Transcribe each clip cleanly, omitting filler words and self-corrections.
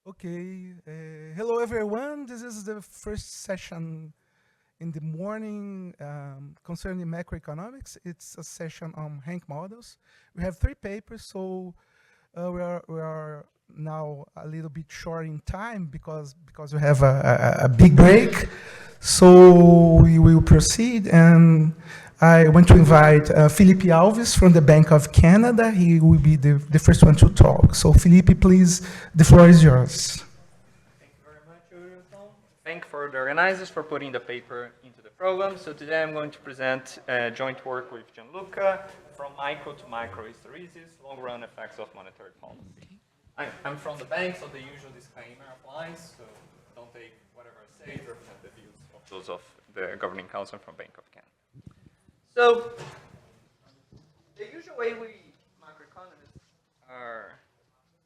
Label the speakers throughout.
Speaker 1: Okay. Hello, everyone. This is the first session in the morning concerning macroeconomics. It's a session on Hank models. We have 3 papers, so we are now a little bit short in time because we have a big break. So we will proceed, and I want to invite Felipe Alves from the Bank of Canada. He will be the first one to talk. So Felipe, please, the floor is yours.
Speaker 2: Thank you very much, Wilson. Thank for the organizers for putting the paper into the program. So today I'm going to present joint work with Gianluca from micro to macro hysteresis, long-run effects of monetary policy. I'm from the bank, so the usual disclaimer applies. So don't take whatever I say to represent the views of those of the governing council from Bank of Canada. So the usual way we macroeconomists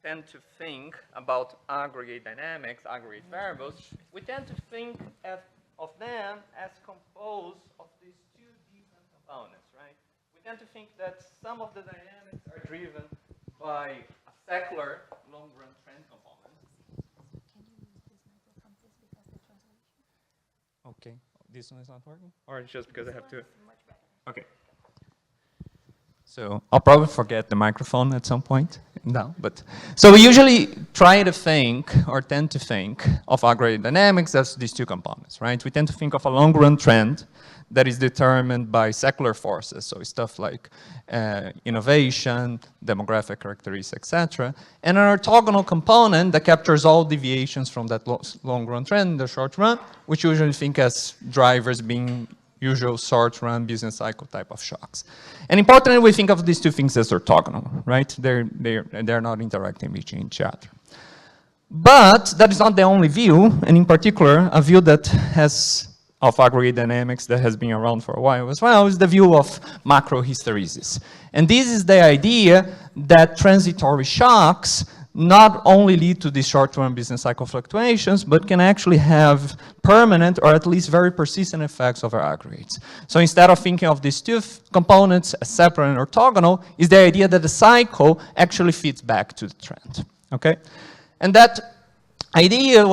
Speaker 2: tend to think about aggregate dynamics, aggregate variables, we tend to think of them as composed of these two different components, right? We tend to think that some of the dynamics are driven by a secular long-run trend component. Okay, this one is not working? Or just because I have to? Okay. So I'll probably forget the microphone at some point now, but so we usually try to think or tend to think of aggregate dynamics as these two components, right? We tend to think of a long-run trend that is determined by secular forces, so stuff like innovation, demographic characteristics, etc., and an orthogonal component that captures all deviations from that long-run trend in the short run, which we usually think as drivers being usual short-run business cycle type of shocks. And importantly, we think of these two things as orthogonal, right? They're not interacting with each other. But that is not the only view, and in particular, a view that has of aggregate dynamics that has been around for a while as well is the view of macro hysteresis. And this is the idea that transitory shocks not only lead to these short-term business cycle fluctuations, but can actually have permanent or at least very persistent effects over aggregates. So instead of thinking of these two components as separate and orthogonal, is the idea that the cycle actually fits back to the trend, okay? And that idea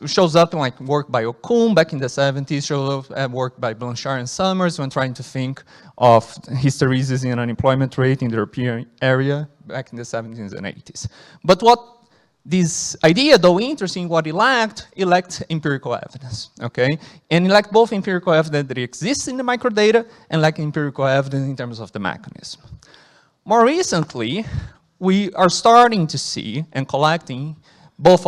Speaker 2: shows up in like work by Okun back in the 70s, shows up work by Blanchard and Summers when trying to think of hysteresis in unemployment rate in the European area back in the 70s and 80s. But what this idea, though interesting, what it lacked empirical evidence, okay? And it lacked both empirical evidence that exists in the microdata and lacked empirical evidence in terms of the mechanism. More recently, we are starting to see and collecting both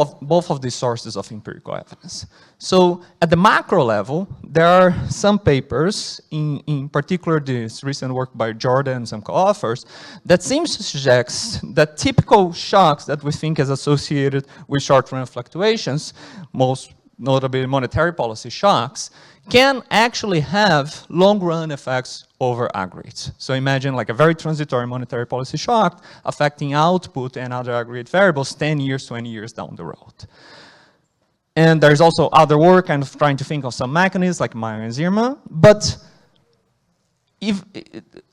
Speaker 2: of these sources of empirical evidence. So at the macro level, there are some papers, in particular this recent work by Jordan and some co-authors, that seems to suggest that typical shocks that we think is associated with short-run fluctuations, most notably monetary policy shocks, can actually have long-run effects over aggregates. So imagine like a very transitory monetary policy shock affecting output and other aggregate variables 10 years, 20 years down the road. And there's also other work kind of trying to think of some mechanisms like Meyer and Zierman, but if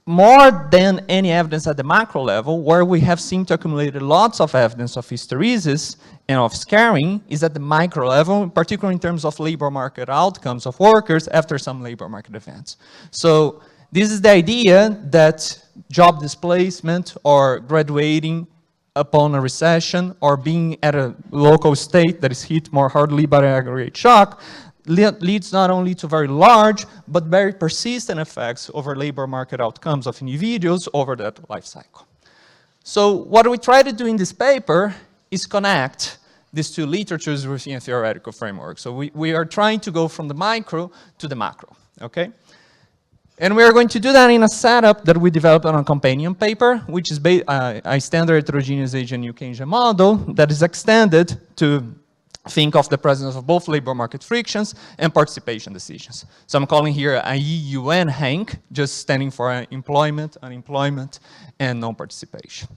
Speaker 2: more than any evidence at the macro level, where we have seen to accumulate lots of evidence of hysteresis and of scaring is at the micro level, particularly in terms of labor market outcomes of workers after some labor market events. So this is the idea that job displacement or graduating upon a recession or being at a local state that is hit more hardly by an aggregate shock leads not only to very large, but very persistent effects over labor market outcomes of individuals over that life cycle. So what we try to do in this paper is connect these two literatures within a theoretical framework. So we are trying to go from the micro to the macro, okay? And we are going to do that in a setup that we developed on a companion paper, which is a standard heterogeneous Asian New Keynesian model that is extended to think of the presence of both labor market frictions and participation decisions. So I'm calling here IEUN HANK, just standing for employment, unemployment, and non-participation.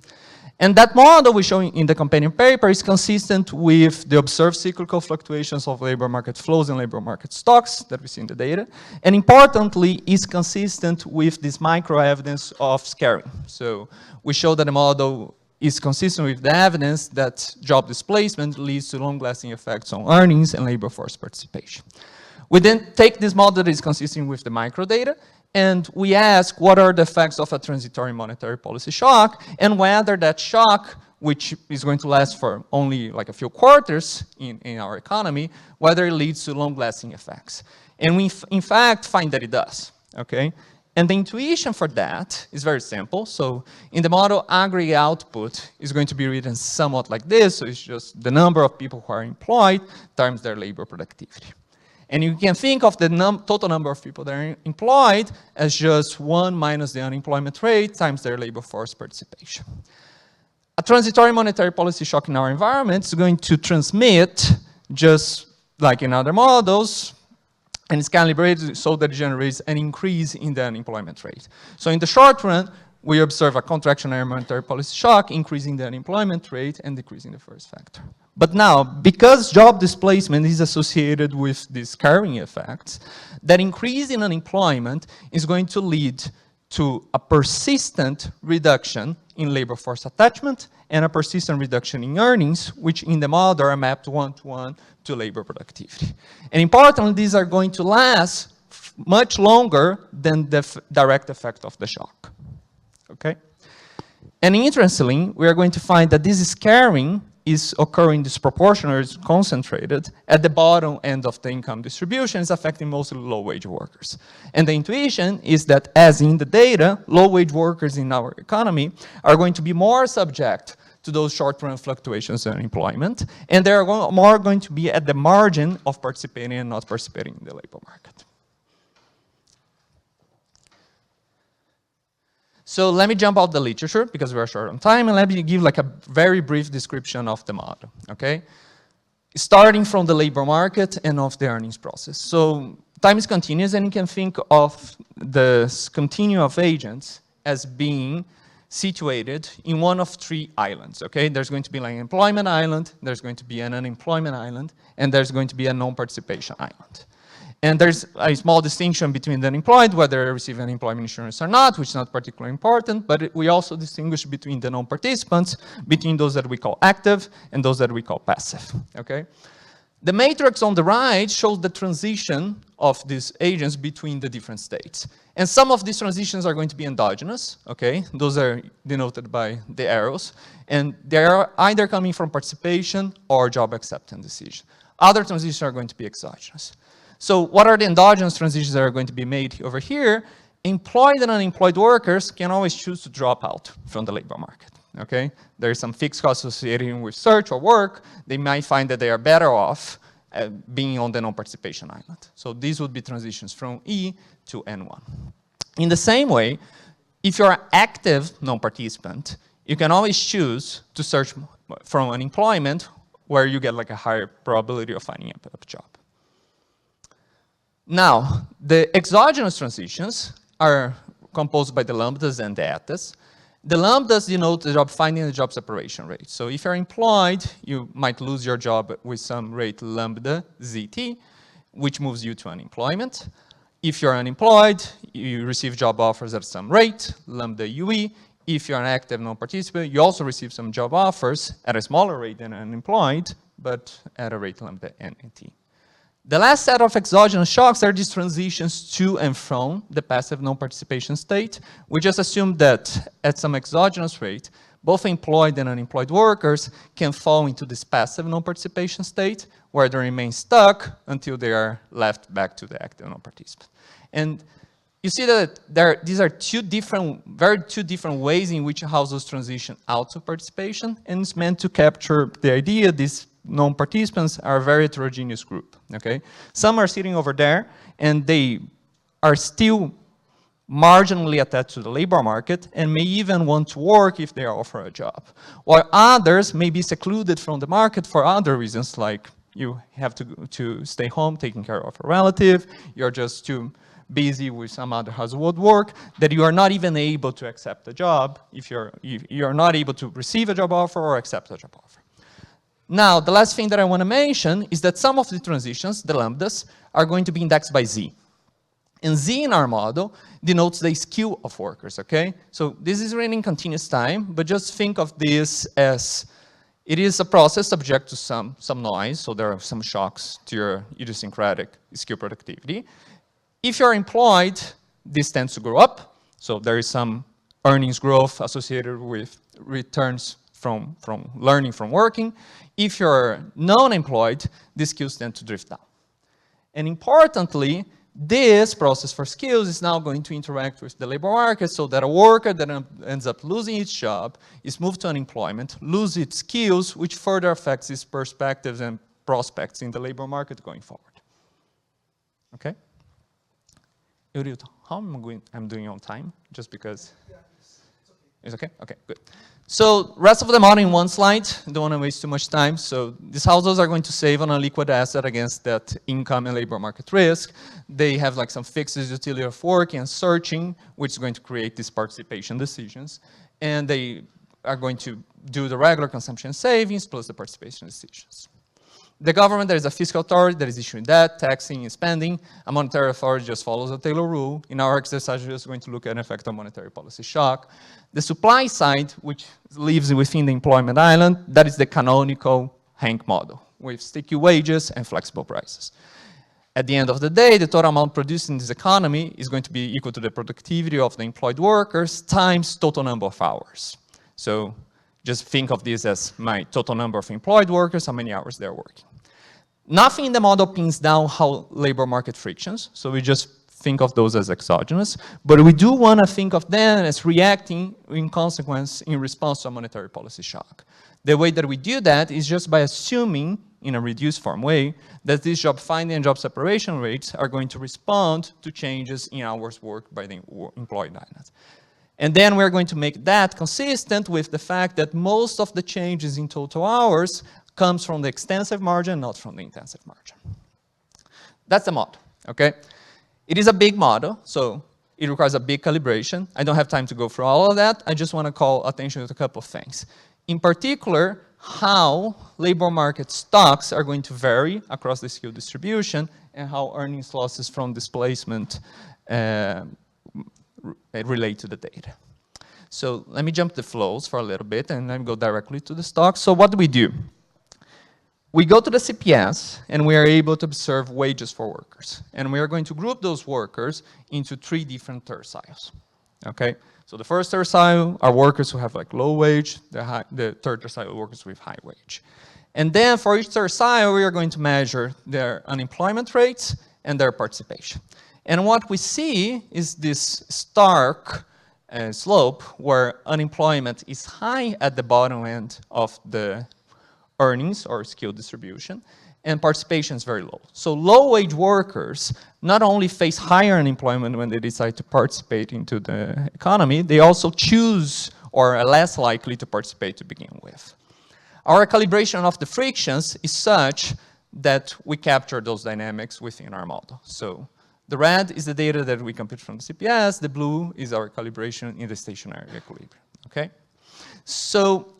Speaker 2: And that model we show in the companion paper is consistent with the observed cyclical fluctuations of labor market flows and labor market stocks that we see in the data. And importantly, is consistent with this micro evidence of scaring. So we show that the model is consistent with the evidence that job displacement leads to long-lasting effects on earnings and labor force participation. We then take this model that is consistent with the microdata, and we ask what are the effects of a transitory monetary policy shock, and whether that shock, which is going to last for only like a few quarters in our economy, whether it leads to long-lasting effects. And we, in fact, find that it does, okay? And the intuition for that is very simple. So in the model, aggregate output is going to be written somewhat like this. So it's just the number of people who are employed times their labor productivity. And you can think of the total number of people that are employed as just 1 minus the unemployment rate times their labor force participation. A transitory monetary policy shock in our environment is going to transmit, just like in other models, and it's calibrated so that it generates an increase in the unemployment rate. So in the short run, we observe a contractionary monetary policy shock, increasing the unemployment rate and decreasing the first factor. But now, because job displacement is associated with these carrying effects, that increase in unemployment is going to lead to a persistent reduction in labor force attachment and a persistent reduction in earnings, which in the model are mapped one-to-one to labor productivity. And importantly, these are going to last much longer than the direct effect of the shock, okay? And interestingly, we are going to find that this scaring is occurring disproportionately, is concentrated at the bottom end of the income distribution, is affecting mostly low-wage workers. And the intuition is that, as in the data, low-wage workers in our economy are going to be more subject to those short-run fluctuations in employment, and they're more going to be at the margin of participating and not participating in the labor market. So let me jump out the literature, because we're short on time, and let me give like a very brief description of the model, okay? Starting from the labor market and of the earnings process. So time is continuous, and you can think of the continuum of agents as being situated in one of 3 islands, okay? There's going to be like an employment island, there's going to be an unemployment island, and there's going to be a non-participation island. And there's a small distinction between the unemployed, whether they receive unemployment insurance or not, which is not particularly important, but we also distinguish between the non-participants, between those that we call active and those that we call passive, okay? The matrix on the right shows the transition of these agents between the different states. And some of these transitions are going to be endogenous, okay? Those are denoted by the arrows. And they are either coming from participation or job acceptance decision. Other transitions are going to be exogenous. So what are the endogenous transitions that are going to be made over here? Employed and unemployed workers can always choose to drop out from the labor market, okay? There's some fixed costs associated with search or work. They might find that they are better off being on the non-participation island. So these would be transitions from E to N1. In the same way, if you're an active non-participant, you can always choose to search from unemployment, where you get like a higher probability of finding a job. Now, the exogenous transitions are composed by the lambdas and the etas. The lambdas denote the job finding and the job separation rate. So if you're employed, you might lose your job with some rate lambda ZT, which moves you to unemployment. If you're unemployed, you receive job offers at some rate, lambda UE. If you're an active non-participant, you also receive some job offers at a smaller rate than unemployed, but at a rate lambda NT. The last set of exogenous shocks are these transitions to and from the passive non-participation state. We just assume that at some exogenous rate, both employed and unemployed workers can fall into this passive non-participation state, where they remain stuck until they are left back to the active non-participant. And you see that these are two different ways in which households transition out of participation, and it's meant to capture the idea these non-participants are a very heterogeneous group, okay? Some are sitting over there, and they are still marginally attached to the labor market and may even want to work if they are offered a job. While others may be secluded from the market for other reasons, like you have to stay home taking care of a relative, you're just too busy with some other household work, that you are not even able to accept a job if you're not able to receive a job offer or accept a job offer. Now, the last thing that I want to mention is that some of the transitions, the lambdas, are going to be indexed by Z. And Z in our model denotes the skill of workers, okay? So this is really in continuous time, but just think of this as it is a process subject to some noise, so there are some shocks to your idiosyncratic skill productivity. If you're employed, this tends to grow up, so there is some earnings growth associated with returns from learning from working. If you're non-employed, these skills tend to drift down. And importantly, this process for skills is now going to interact with the labor market so that a worker that ends up losing its job is moved to unemployment, loses its skills, which further affects his perspectives and prospects in the labor market going forward. Okay? How am I doing on time? Just because? Yeah, it's okay? Okay, good. So rest of the model in one slide. Don't want to waste too much time. So these households are going to save on a liquid asset against that income and labor market risk. They have like some fixed utility of working and searching, which is going to create these participation decisions. And they are going to do the regular consumption savings plus the participation decisions. The government, there is a fiscal authority that is issuing debt, taxing, and spending. A monetary authority just follows the Taylor rule. In our exercise, we're just going to look at an effect on monetary policy shock. The supply side, which lives within the employment island, that is the canonical Hank model with sticky wages and flexible prices. At the end of the day, the total amount produced in this economy is going to be equal to the productivity of the employed workers times total number of hours. So just think of this as my total number of employed workers, how many hours they're working. Nothing in the model pins down how labor market frictions, so we just think of those as exogenous, but we do want to think of them as reacting in consequence in response to a monetary policy shock. The way that we do that is just by assuming, in a reduced form way, that these job finding and job separation rates are going to respond to changes in hours worked by the employed island. And then we're going to make that consistent with the fact that most of the changes in total hours comes from the extensive margin, not from the intensive margin. That's the model, okay? It is a big model, so it requires a big calibration. I don't have time to go through all of that. I just want to call attention to a couple of things. In particular, how labor market stocks are going to vary across the skill distribution and how earnings losses from displacement relate to the data. So let me jump the flows for a little bit and then go directly to the stocks. So what do? We go to the CPS and we are able to observe wages for workers. And we are going to group those workers into 3 different terciles. Okay? So the first tercile are workers who have like low wage, the third tercile workers with high wage. And then for each tercile, we are going to measure their unemployment rates and their participation. And what we see is this stark slope where unemployment is high at the bottom end of the earnings or skill distribution, and participation is very low. So low-wage workers not only face higher unemployment when they decide to participate into the economy, they also choose or are less likely to participate to begin with. Our calibration of the frictions is such that we capture those dynamics within our model. So the red is the data that we compute from the CPS, the blue is our calibration in the stationary equilibrium, okay? So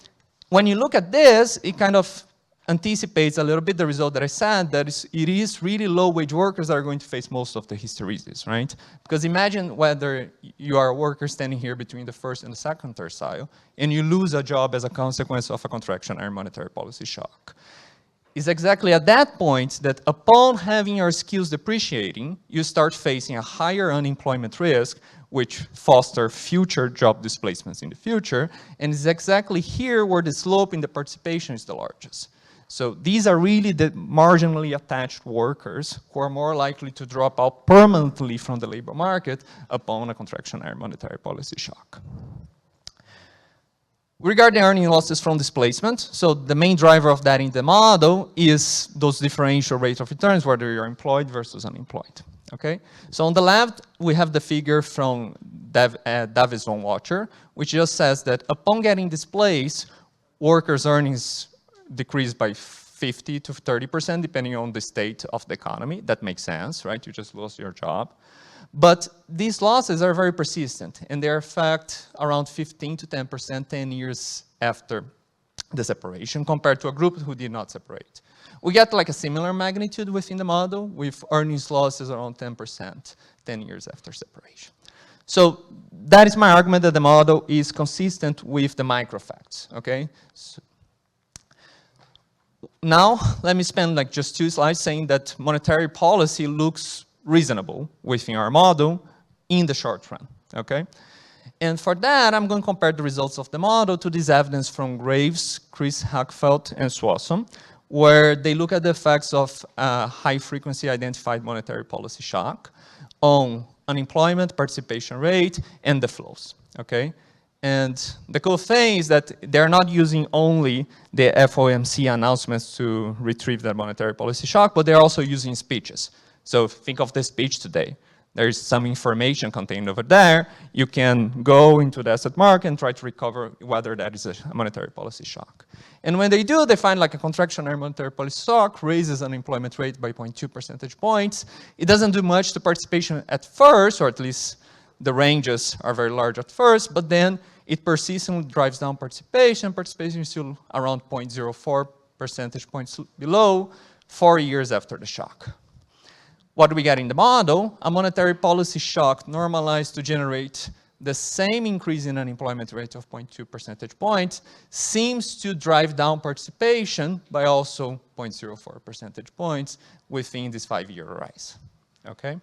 Speaker 2: when you look at this, it kind of anticipates a little bit the result that I said, that it is really low-wage workers that are going to face most of the hysteresis, right? Because imagine whether you are a worker standing here between the first and the second tercile, and you lose a job as a consequence of a contractionary monetary policy shock. It's exactly at that point that upon having your skills depreciating, you start facing a higher unemployment risk, which foster future job displacements in the future, and it's exactly here where the slope in the participation is the largest. So these are really the marginally attached workers who are more likely to drop out permanently from the labor market upon a contractionary monetary policy shock. Regarding earning losses from displacement, so the main driver of that in the model is those differential rates of returns, whether you're employed versus unemployed. Okay, so on the left, we have the figure from Davis von Watcher, which just says that upon getting displaced, workers' earnings decrease by 50 to 30%, depending on the state of the economy. That makes sense, right? You just lost your job. But these losses are very persistent, and they affect around 15 to 10% 10 years after the separation, compared to a group who did not separate. We get like a similar magnitude within the model with earnings losses around 10% 10 years after separation. So that is my argument that the model is consistent with the micro facts, okay? So now, let me spend like just 2 slides saying that monetary policy looks reasonable within our model in the short run, okay? And for that, I'm going to compare the results of the model to this evidence from Graves, Chris Hackfeld, and Swanson, where they look at the effects of high-frequency identified monetary policy shock on unemployment, participation rate, and the flows, okay? And the cool thing is that they're not using only the FOMC announcements to retrieve that monetary policy shock, but they're also using speeches. So think of the speech today. There's some information contained over there. You can go into the asset market and try to recover whether that is a monetary policy shock. And when they do, they find like a contractionary monetary policy shock raises unemployment rate by 0.2 percentage points. It doesn't do much to participation at first, or at least the ranges are very large at first, but then it persistently drives down participation. Participation is still around 0.04 percentage points below 4 years after the shock. What do we get in the model? A monetary policy shock normalized to generate the same increase in unemployment rate of 0.2 percentage points seems to drive down participation by also 0.04 percentage points within this 5-year rise, okay?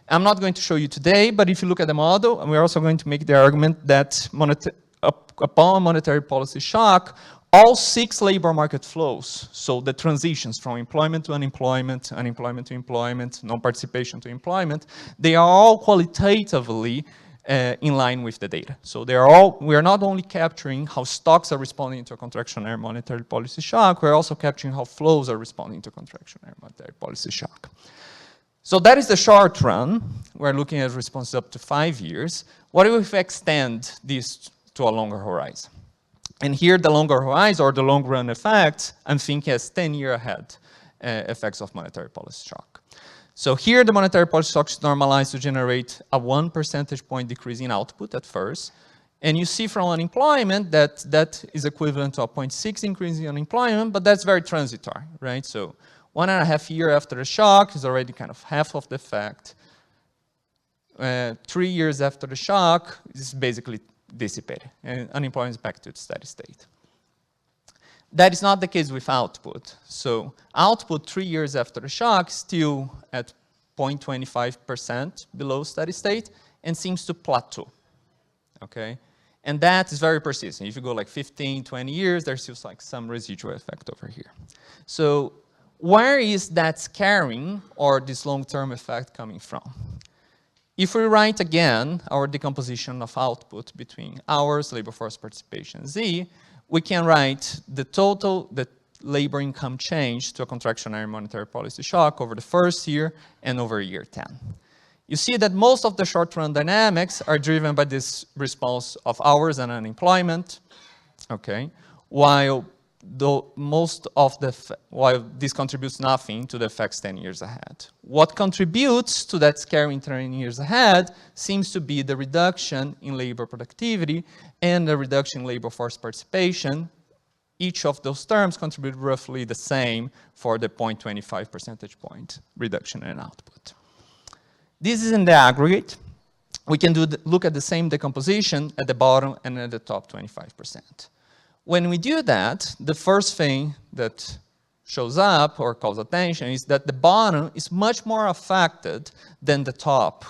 Speaker 2: I'm not going to show you today, but if you look at the model, and we're also going to make the argument that upon monetary policy shock, all 6 labor market flows, so the transitions from employment to unemployment, unemployment to employment, non-participation to employment, they are all qualitatively in line with the data. So we are not only capturing how stocks are responding to a contractionary monetary policy shock, we're also capturing how flows are responding to contractionary monetary policy shock. So that is the short run. We're looking at responses up to 5 years. What if we extend this to a longer horizon? And here the longer horizon, or the long run effects, I'm thinking as 10-year ahead effects of monetary policy shock. So here the monetary policy shock is normalized to generate a 1 percentage point decrease in output at first. And you see from unemployment that is equivalent to a 0.6 increase in unemployment, but that's very transitory, right? So 1.5 years after the shock is already kind of half of the effect. 3 years after the shock is basically dissipated, and unemployment is back to its steady state. That is not the case with output. So output 3 years after the shock is still at 0.25% below steady state and seems to plateau, okay? And that is very persistent. If you go like 15, 20 years, there's still like some residual effect over here. So where is that scaring or this long-term effect coming from? If we write again our decomposition of output between hours, labor force participation, Z, we can write the labor income change to a contractionary monetary policy shock over the first year and over year 10. You see that most of the short-run dynamics are driven by this response of hours and unemployment, okay, while this contributes nothing to the effects 10 years ahead. What contributes to that scaring 10 years ahead seems to be the reduction in labor productivity and the reduction in labor force participation. Each of those terms contribute roughly the same for the 0.25 percentage point reduction in output. This is in the aggregate. We can look at the same decomposition at the bottom and at the top 25%. When we do that, the first thing that shows up or calls attention is that the bottom is much more affected than the top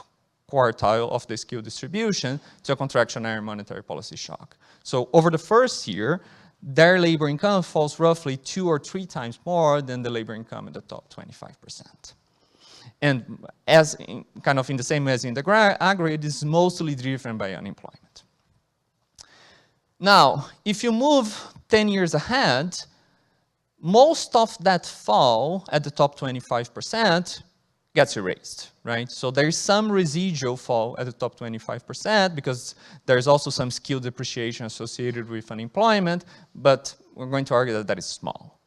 Speaker 2: quartile of the skill distribution to a contractionary monetary policy shock. So over the first year, their labor income falls roughly 2 or 3 times more than the labor income in the top 25%. And kind of in the same way as in the aggregate, this is mostly driven by unemployment. Now, if you move 10 years ahead, most of that fall at the top 25% gets erased, right? So there is some residual fall at the top 25% because there's also some skill depreciation associated with unemployment, but we're going to argue that that is small.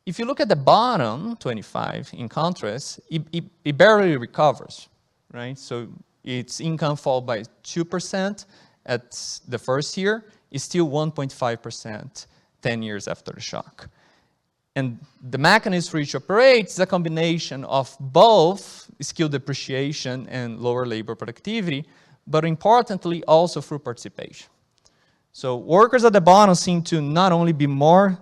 Speaker 2: If you look at the bottom 25, in contrast, it barely recovers, right? So its income fall by 2% at the first year, is still 1.5% 10 years after the shock. And the mechanism for which it operates is a combination of both skill depreciation and lower labor productivity, but importantly also through participation. So workers at the bottom seem to not only be more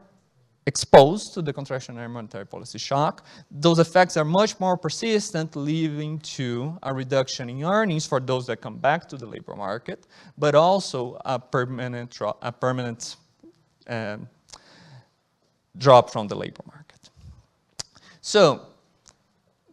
Speaker 2: exposed to the contractionary monetary policy shock, those effects are much more persistent, leading to a reduction in earnings for those that come back to the labor market, but also a permanent drop from the labor market. So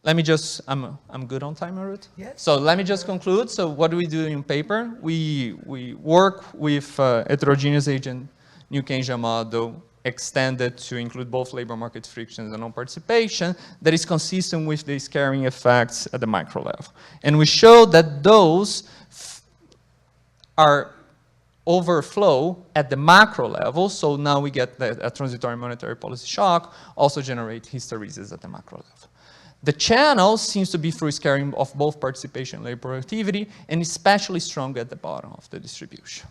Speaker 2: let me just, I'm good on time, Ruth?
Speaker 1: Yes.
Speaker 2: So let me just conclude. So what do we do in paper? We work with heterogeneous agent New Keynesian model extended to include both labor market frictions and non-participation that is consistent with the scaring effects at the micro level. And we show that those are overflow at the macro level, so now we get a transitory monetary policy shock, also generate hysteresis at the macro level. The channel seems to be through scaring of both participation and labor productivity, and especially strong at the bottom of the distribution.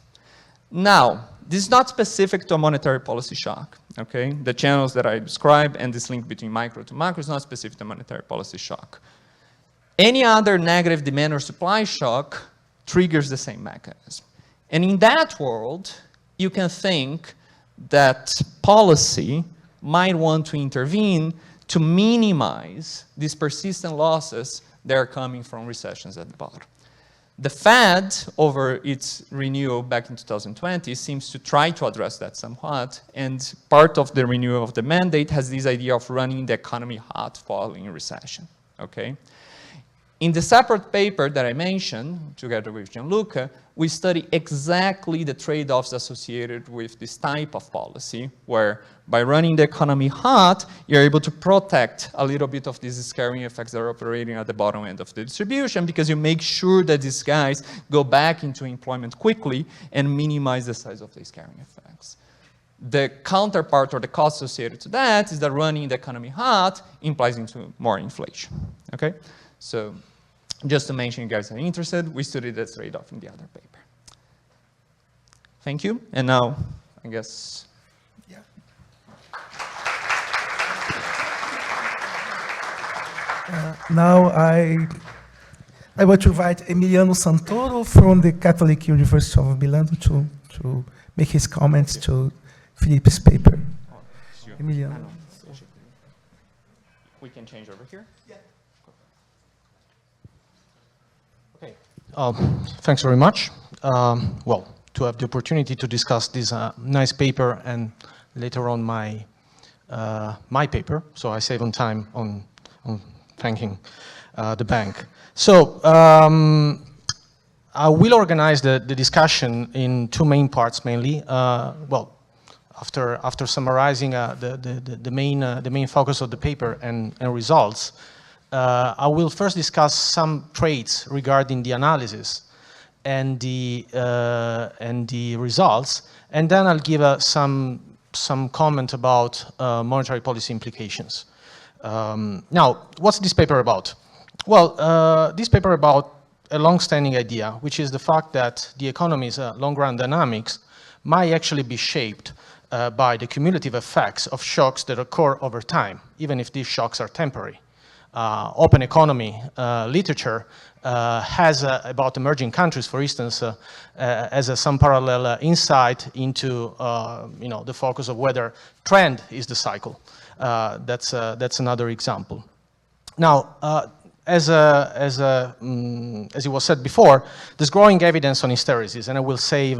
Speaker 2: Now, this is not specific to a monetary policy shock, okay? The channels that I described and this link between micro to macro is not specific to monetary policy shock. Any other negative demand or supply shock triggers the same mechanism. And in that world, you can think that policy might want to intervene to minimize these persistent losses that are coming from recessions at the bottom. The Fed, over its renewal back in 2020, seems to try to address that somewhat, and part of the renewal of the mandate has this idea of running the economy hot following a recession, okay? In the separate paper that I mentioned, together with Gianluca, we study exactly the trade-offs associated with this type of policy, where by running the economy hot, you're able to protect a little bit of these scaring effects that are operating at the bottom end of the distribution, because you make sure that these guys go back into employment quickly and minimize the size of the scaring effects. The counterpart or the cost associated to that is that running the economy hot implies into more inflation, okay? So just to mention, you guys are interested, we studied this trade-off in the other paper. Thank you. And now, I guess.
Speaker 1: Yeah. Now I want to invite Emiliano Santoro from the Catholic University of Milan to make his comments to Felipe's paper. Emiliano.
Speaker 2: We can change over here? Yeah.
Speaker 3: Okay. Thanks very much. Well, to have the opportunity to discuss this nice paper and later on my paper, so I save on time on thanking the bank. So I will organize the discussion in two main parts mainly. Well, after summarizing the main focus of the paper and results, I will first discuss some traits regarding the analysis and the results, and then I'll give some comment about monetary policy implications. Now, what's this paper about? Well, this paper about a long-standing idea, which is the fact that the economy's long-run dynamics might actually be shaped by the cumulative effects of shocks that occur over time, even if these shocks are temporary. Open economy literature has about emerging countries, for instance, as some parallel insight into the focus of whether trend is the cycle. That's another example. Now, as it was said before, there's growing evidence on hysteresis, and I will save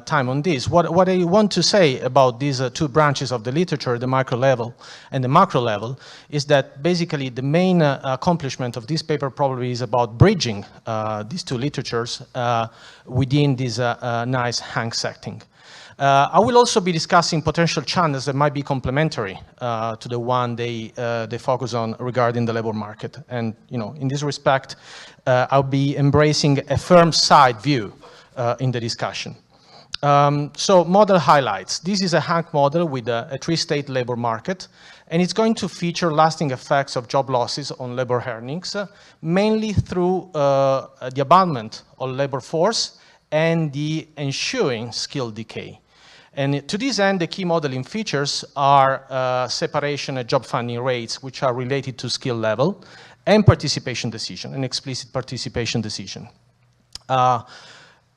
Speaker 3: time on this. What I want to say about these two branches of the literature, the micro level and the macro level, is that basically the main accomplishment of this paper probably is about bridging these two literatures within this nice hang setting. I will also be discussing potential channels that might be complementary to the one they focus on regarding the labor market. And in this respect, I'll be embracing a firm side view in the discussion. So model highlights. This is a Hank model with a three-state labor market, and it's going to feature lasting effects of job losses on labor earnings, mainly through the abandonment of labor force and the ensuing skill decay. And to this end, the key modeling features are separation and job funding rates, which are related to skill level, and participation decision, an explicit participation decision.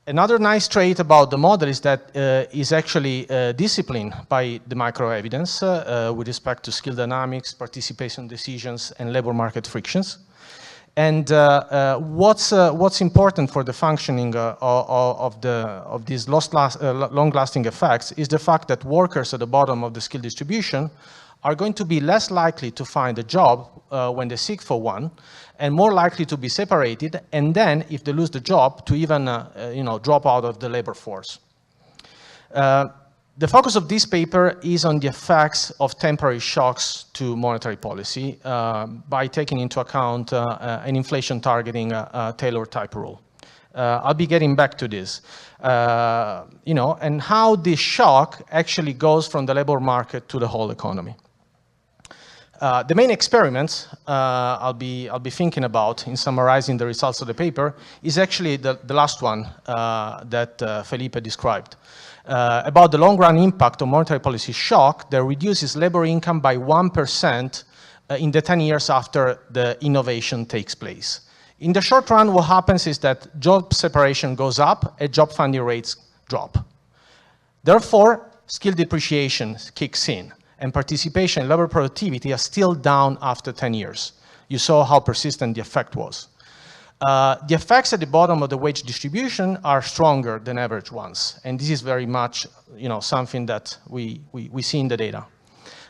Speaker 3: Another nice trait about the model is that is actually disciplined by the microevidence with respect to skill dynamics, participation decisions, and labor market frictions. And what's important for the functioning of these long-lasting effects is the fact that workers at the bottom of the skill distribution are going to be less likely to find a job when they seek for one, and more likely to be separated, and then, if they lose the job, to even drop out of the labor force. The focus of this paper is on the effects of temporary shocks to monetary policy by taking into account an inflation targeting Taylor type rule. I'll be getting back to this, and how this shock actually goes from the labor market to the whole economy. The main experiments I'll be thinking about in summarizing the results of the paper is actually the last one that Felipe described. About the long-run impact of monetary policy shock that reduces labor income by 1% in the 10 years after the innovation takes place. In the short run, what happens is that job separation goes up and job funding rates drop. Therefore, skill depreciation kicks in, and participation in labor productivity are still down after 10 years. You saw how persistent the effect was. The effects at the bottom of the wage distribution are stronger than average ones, and this is very much something that we see in the data.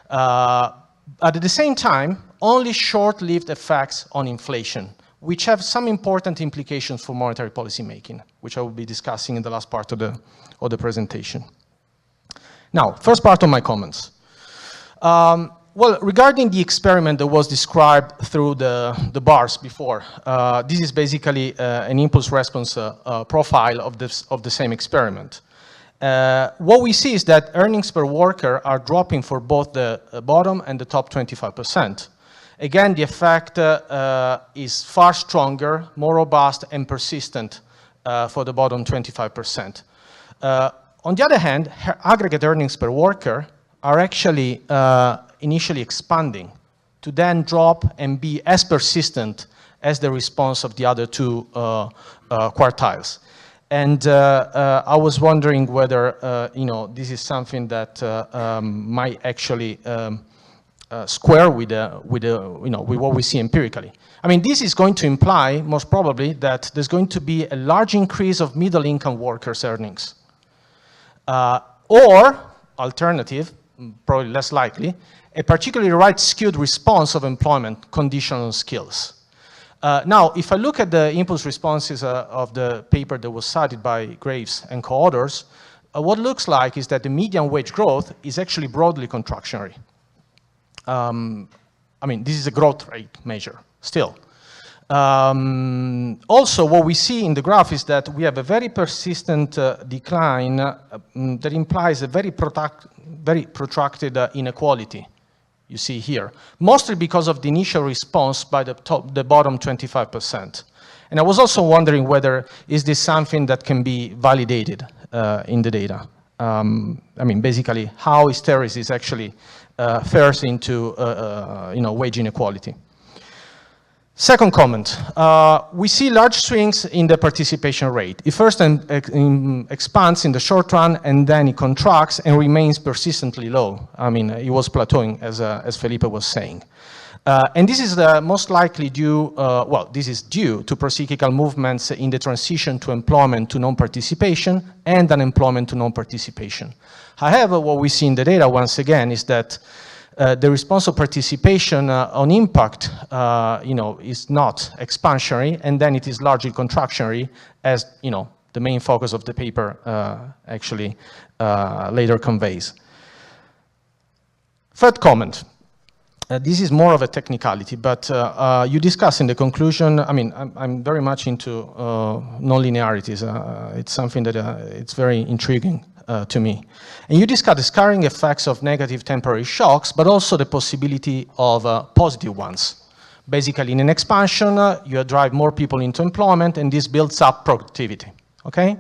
Speaker 3: At the same time, only short-lived effects on inflation, which have some important implications for monetary policy making, which I will be discussing in the last part of the presentation. Now, first part of my comments. Well, regarding the experiment that was described through the bars before, this is basically an impulse response profile of the same experiment. What we see is that earnings per worker are dropping for both the bottom and the top 25%. Again, the effect is far stronger, more robust, and persistent for the bottom 25%. On the other hand, aggregate earnings per worker are actually initially expanding to then drop and be as persistent as the response of the other two quartiles. And I was wondering whether this is something that might actually square with what we see empirically. I mean, this is going to imply, most probably, that there's going to be a large increase of middle-income workers' earnings. Or, alternative, probably less likely, a particularly right-skewed response of employment conditional on skills. Now, if I look at the impulse responses of the paper that was cited by Graves and co-authors, what looks like is that the median wage growth is actually broadly contractionary. I mean, this is a growth rate measure, still. Also, what we see in the graph is that we have a very persistent decline that implies a very protracted inequality, you see here, mostly because of the initial response by the bottom 25%. And I was also wondering whether is this something that can be validated in the data. I mean, basically, how hysteresis actually fares into wage inequality. Second comment, we see large swings in the participation rate. It first expands in the short run, and then it contracts and remains persistently low. I mean, it was plateauing, as Felipe was saying. And this is most likely due, this is due to procyclical movements in the transition to employment to non-participation and unemployment to non-participation. However, what we see in the data, once again, is that the response of participation on impact, is not expansionary, and then it is largely contractionary, as the main focus of the paper actually later conveys. Third comment. This is more of a technicality, but you discuss in the conclusion. I mean, I'm very much into non-linearities. It's something that it's very intriguing to me. And you discuss the scarring effects of negative temporary shocks, but also the possibility of positive ones. Basically, in an expansion, you drive more people into employment, and this builds up productivity, okay?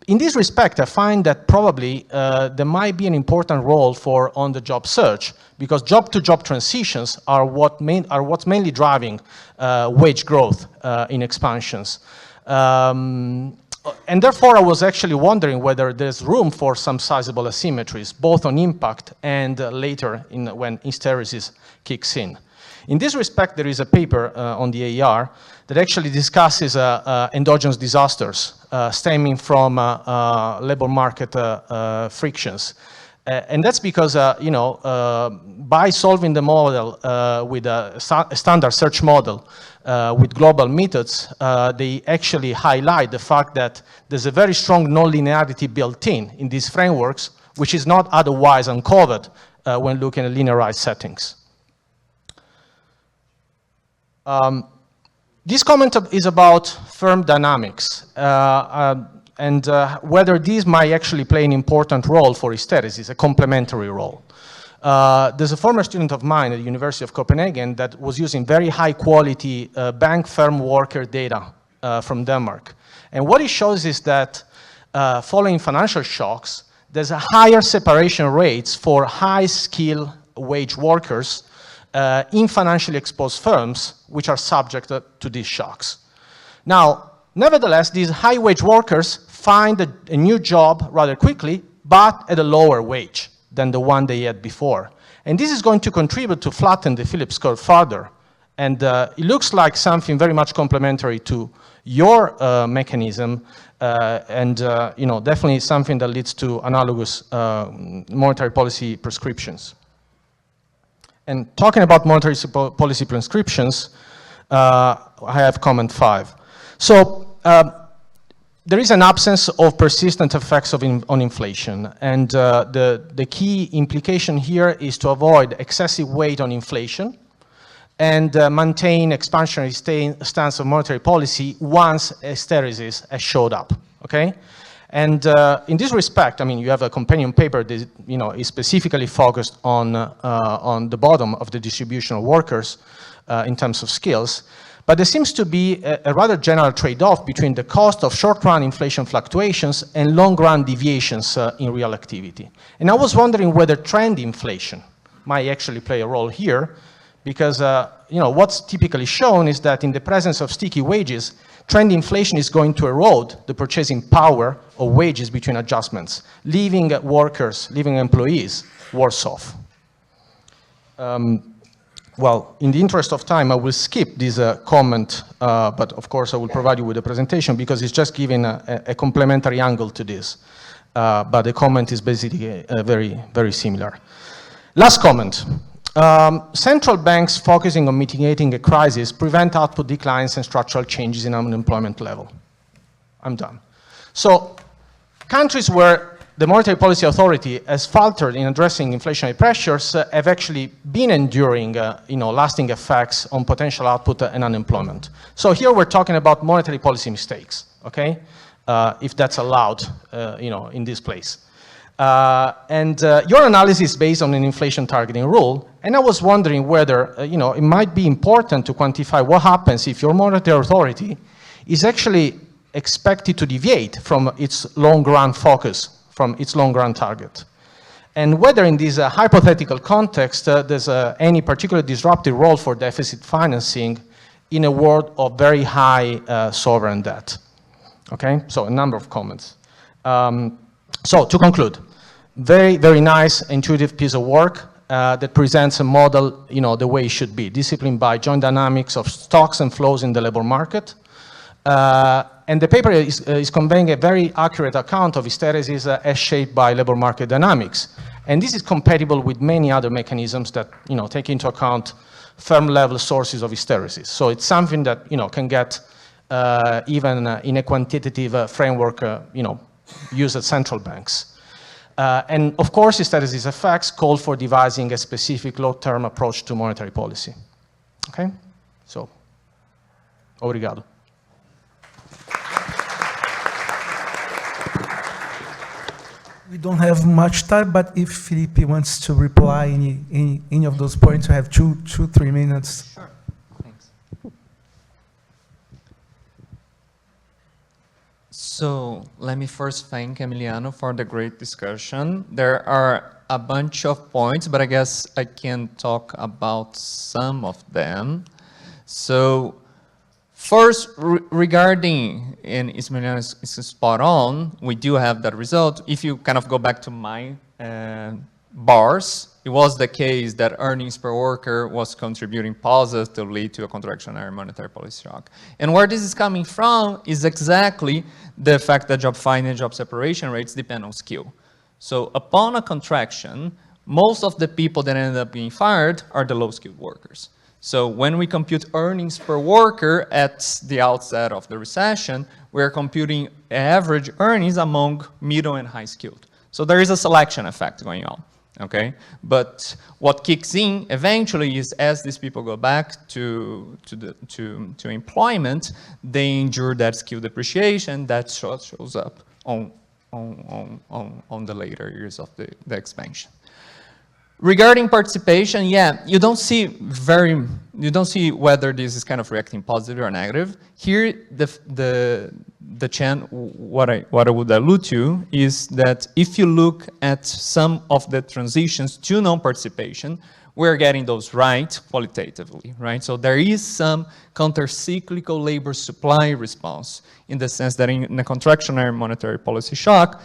Speaker 3: in this respect, I find that probably there might be an important role for on-the-job search, because job-to-job transitions are what's mainly driving wage growth in expansions. And therefore, I was actually wondering whether there's room for some sizable asymmetries, both on impact and later when hysteresis kicks in. In this respect, there is a paper on the AER that actually discusses endogenous disasters stemming from labor market frictions. And that's because, by solving the model with a standard search model with global methods, they actually highlight the fact that there's a very strong nonlinearity built in these frameworks, which is not otherwise uncovered when looking at linearized settings. This comment is about firm dynamics and whether these might actually play an important role for hysteresis, a complementary role. There's a former student of mine at the University of Copenhagen that was using very high quality bank firm worker data from Denmark. And what it shows is that following financial shocks, there's a higher separation rates for high skill wage workers in financially exposed firms, which are subject to these shocks. Now, nevertheless, these high wage workers find a new job rather quickly, but at a lower wage than the one they had before. And this is going to contribute to flatten the Phillips curve further. And it looks like something very much complementary to your mechanism, and definitely something that leads to analogous monetary policy prescriptions. And talking about monetary policy prescriptions, I have comment 5. So there is an absence of persistent effects on inflation, and the key implication here is to avoid excessive weight on inflation and maintain expansionary stance of monetary policy once hysteresis has showed up, okay? And in this respect, I mean, you have a companion paper that is specifically focused on the bottom of the distribution of workers in terms of skills. But there seems to be a rather general trade-off between the cost of short-run inflation fluctuations and long-run deviations in real activity. And I was wondering whether trend inflation might actually play a role here, because what's typically shown is that in the presence of sticky wages, trend inflation is going to erode the purchasing power of wages between adjustments, leaving workers, leaving employees worse off. Well, in the interest of time, I will skip this comment, but of course I will provide you with a presentation because it's just giving a complementary angle to this. But the comment is basically very, very similar. Last comment. Central banks focusing on mitigating a crisis prevent output declines and structural changes in unemployment level. I'm done. So countries where the Monetary Policy Authority has faltered in addressing inflationary pressures have actually been enduring lasting effects on potential output and unemployment. So here we're talking about monetary policy mistakes, okay? If that's allowed, in this place. Your analysis is based on an inflation targeting rule, and I was wondering whether, it might be important to quantify what happens if your monetary authority is actually expected to deviate from its long-run focus, from its long-run target. And whether in this hypothetical context, there's any particular disruptive role for deficit financing in a world of very high sovereign debt. Okay, so a number of comments. So to conclude, very, very nice, intuitive piece of work that presents a model, the way it should be, disciplined by joint dynamics of stocks and flows in the labor market. And the paper is conveying a very accurate account of hysteresis as shaped by labor market dynamics. And this is compatible with many other mechanisms that, take into account firm-level sources of hysteresis. So it's something that, can get even in a quantitative framework, used at central banks. And of course, hysteresis effects call for devising a specific long-term approach to monetary policy. Okay? So, obrigado.
Speaker 1: We don't have much time, but if Felipe wants to reply any of those points, we have 3 minutes.
Speaker 2: Sure. Thanks. So let me first thank Emiliano for the great discussion. There are a bunch of points, but I guess I can talk about some of them. So first, regarding, and Emiliano is spot on, we do have that result. If you kind of go back to my bars, it was the case that earnings per worker was contributing positively to a contractionary monetary policy shock. And where this is coming from is exactly the fact that job finding and job separation rates depend on skill. So upon a contraction, most of the people that ended up being fired are the low-skilled workers. So when we compute earnings per worker at the outset of the recession, we're computing average earnings among middle and high-skilled. So there is a selection effect going on. Okay, but what kicks in eventually is as these people go back to employment, they endure that skill depreciation that shows up on the later years of the expansion. Regarding participation, yeah, you don't see whether this is kind of reacting positive or negative. Here, what I would allude to is that if you look at some of the transitions to non-participation, we're getting those right qualitatively, right? So there is some counter-cyclical labor supply response in the sense that in a contractionary monetary policy shock,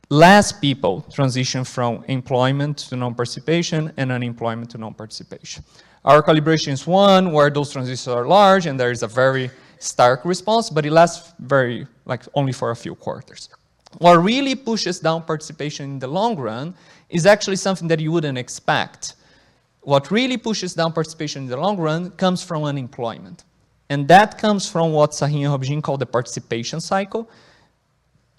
Speaker 2: less people transition from employment to non-participation and unemployment to non-participation. Our calibration is one where those transitions are large and there is a very stark response, but it lasts only for a few quarters. What really pushes down participation in the long run is actually something that you wouldn't expect. What really pushes down participation in the long run comes from unemployment. And that comes from what Sahin and Robjin call the participation cycle.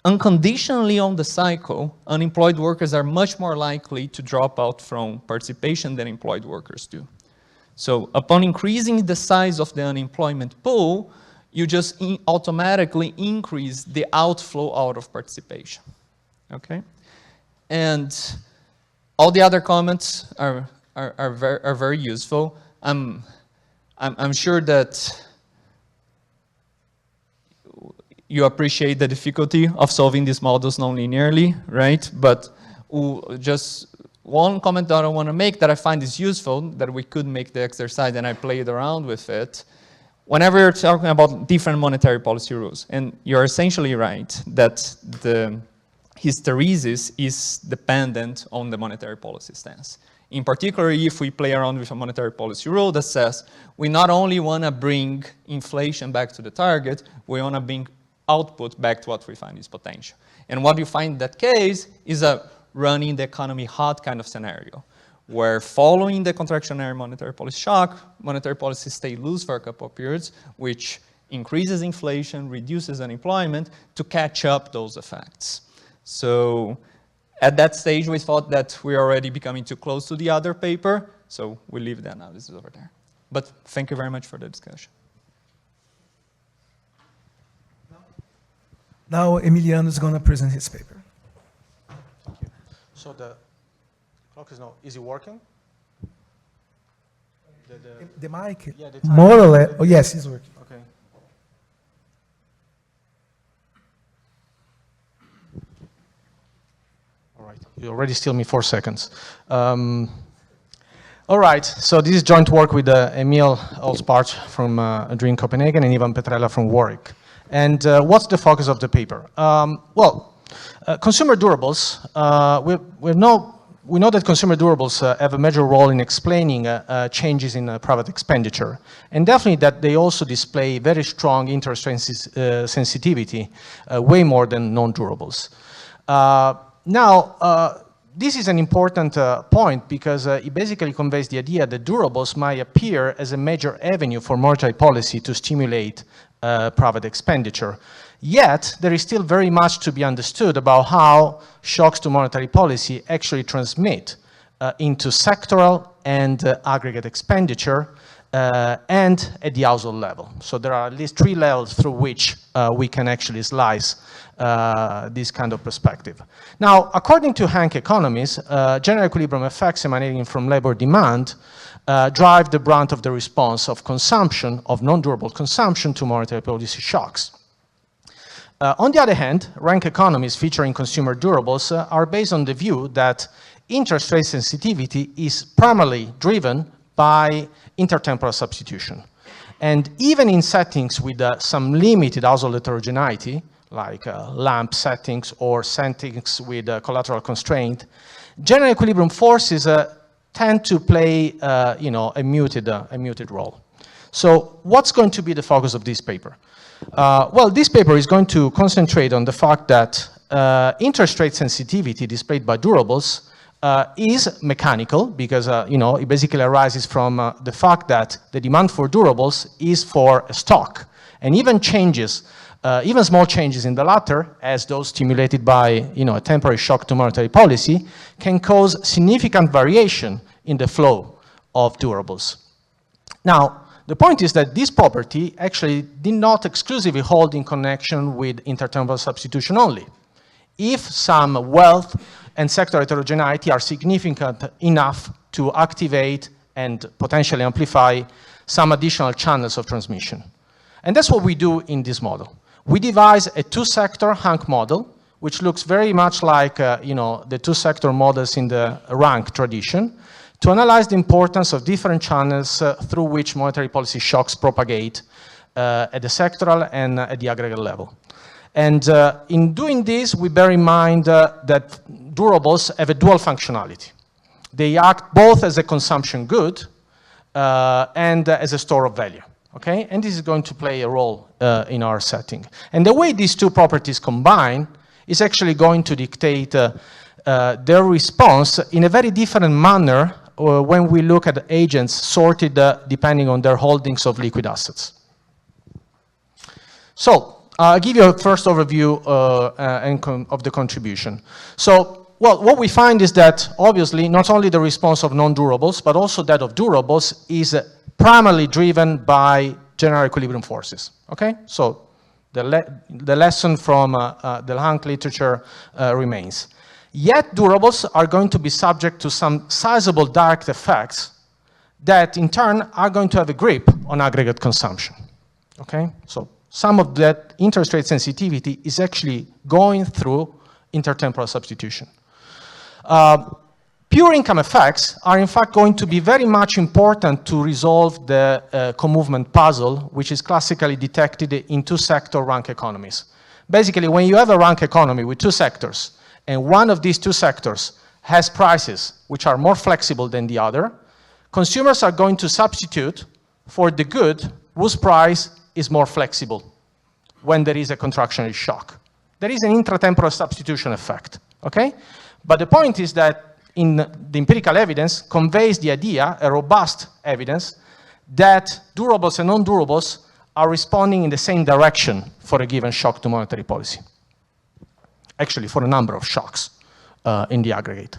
Speaker 2: Unconditionally on the cycle, unemployed workers are much more likely to drop out from participation than employed workers do. So upon increasing the size of the unemployment pool, you just automatically increase the outflow out of participation, okay? And all the other comments are very useful. I'm sure that you appreciate the difficulty of solving these models non-linearly, right? But just one comment that I want to make that I find is useful, that we could make the exercise and I played around with it. Whenever you're talking about different monetary policy rules, and you're essentially right that the hysteresis is dependent on the monetary policy stance. In particular, if we play around with a monetary policy rule that says we not only want to bring inflation back to the target, we want to bring output back to what we find is potential. And what you find in that case is a running the economy hot kind of scenario, where following the contractionary monetary policy shock, monetary policy stay loose for a couple of periods, which increases inflation, reduces unemployment to catch up those effects. So at that stage, we thought that we're already becoming too close to the other paper, so we leave the analysis over there. But thank you very much for the discussion.
Speaker 1: Now Emiliano is going to present his paper.
Speaker 3: Thank you. So the clock is now, is it working?
Speaker 1: The mic,
Speaker 3: yeah, the time,
Speaker 1: more or less, oh yes, it's working.
Speaker 3: Okay. All right, you already steal me 4 seconds. All right, so this is joint work with Emil Olspart from Dream Copenhagen and Ivan Petrella from Warwick. And what's the focus of the paper? Consumer durables, we know that consumer durables have a major role in explaining changes in private expenditure, and definitely that they also display very strong interest rate sensitivity, way more than non-durables. This is an important point because it basically conveys the idea that durables might appear as a major avenue for monetary policy to stimulate private expenditure. Yet, there is still very much to be understood about how shocks to monetary policy actually transmit into sectoral and aggregate expenditure and at the household level. So there are at least 3 levels through which we can actually slice this kind of perspective. Now, according to Hank economies, general equilibrium effects emanating from labor demand drive the brunt of the response of consumption, of non-durable consumption to monetary policy shocks. On the other hand, rank economies featuring consumer durables are based on the view that interest rate sensitivity is primarily driven by intertemporal substitution. And even in settings with some limited household heterogeneity, like lamp settings or settings with collateral constraint, general equilibrium forces tend to play a muted role. So what's going to be the focus of this paper? Well, this paper is going to concentrate on the fact that interest rate sensitivity displayed by durables is mechanical because it basically arises from the fact that the demand for durables is for a stock, and even changes, even small changes in the latter, as those stimulated by a temporary shock to monetary policy, can cause significant variation in the flow of durables. Now, the point is that this property actually did not exclusively hold in connection with intertemporal substitution only. If some wealth and sector heterogeneity are significant enough to activate and potentially amplify some additional channels of transmission. And that's what we do in this model. We devise a two-sector Hank model, which looks very much like the two-sector models in the rank tradition, to analyze the importance of different channels through which monetary policy shocks propagate at the sectoral and at the aggregate level. And in doing this, we bear in mind that durables have a dual functionality. They act both as a consumption good and as a store of value, okay? And this is going to play a role in our setting. And the way these two properties combine is actually going to dictate their response in a very different manner when we look at agents sorted depending on their holdings of liquid assets. So, I'll give you a first overview of the contribution. So, well, what we find is that, obviously, not only the response of non-durables, but also that of durables is primarily driven by general equilibrium forces, okay? So, the lesson from the Hank literature remains. Yet, durables are going to be subject to some sizable direct effects that, in turn, are going to have a grip on aggregate consumption, okay? So, some of that interest rate sensitivity is actually going through intertemporal substitution. Pure income effects are in fact going to be very much important to resolve the co-movement puzzle, which is classically detected in two-sector rank economies. Basically, when you have a rank economy with two sectors, and one of these two sectors has prices which are more flexible than the other, consumers are going to substitute for the good whose price is more flexible when there is a contractionary shock. There is an intratemporal substitution effect, okay? But the point is that in the empirical evidence conveys the idea, a robust evidence, that durables and non-durables are responding in the same direction for a given shock to monetary policy. Actually, for a number of shocks in the aggregate.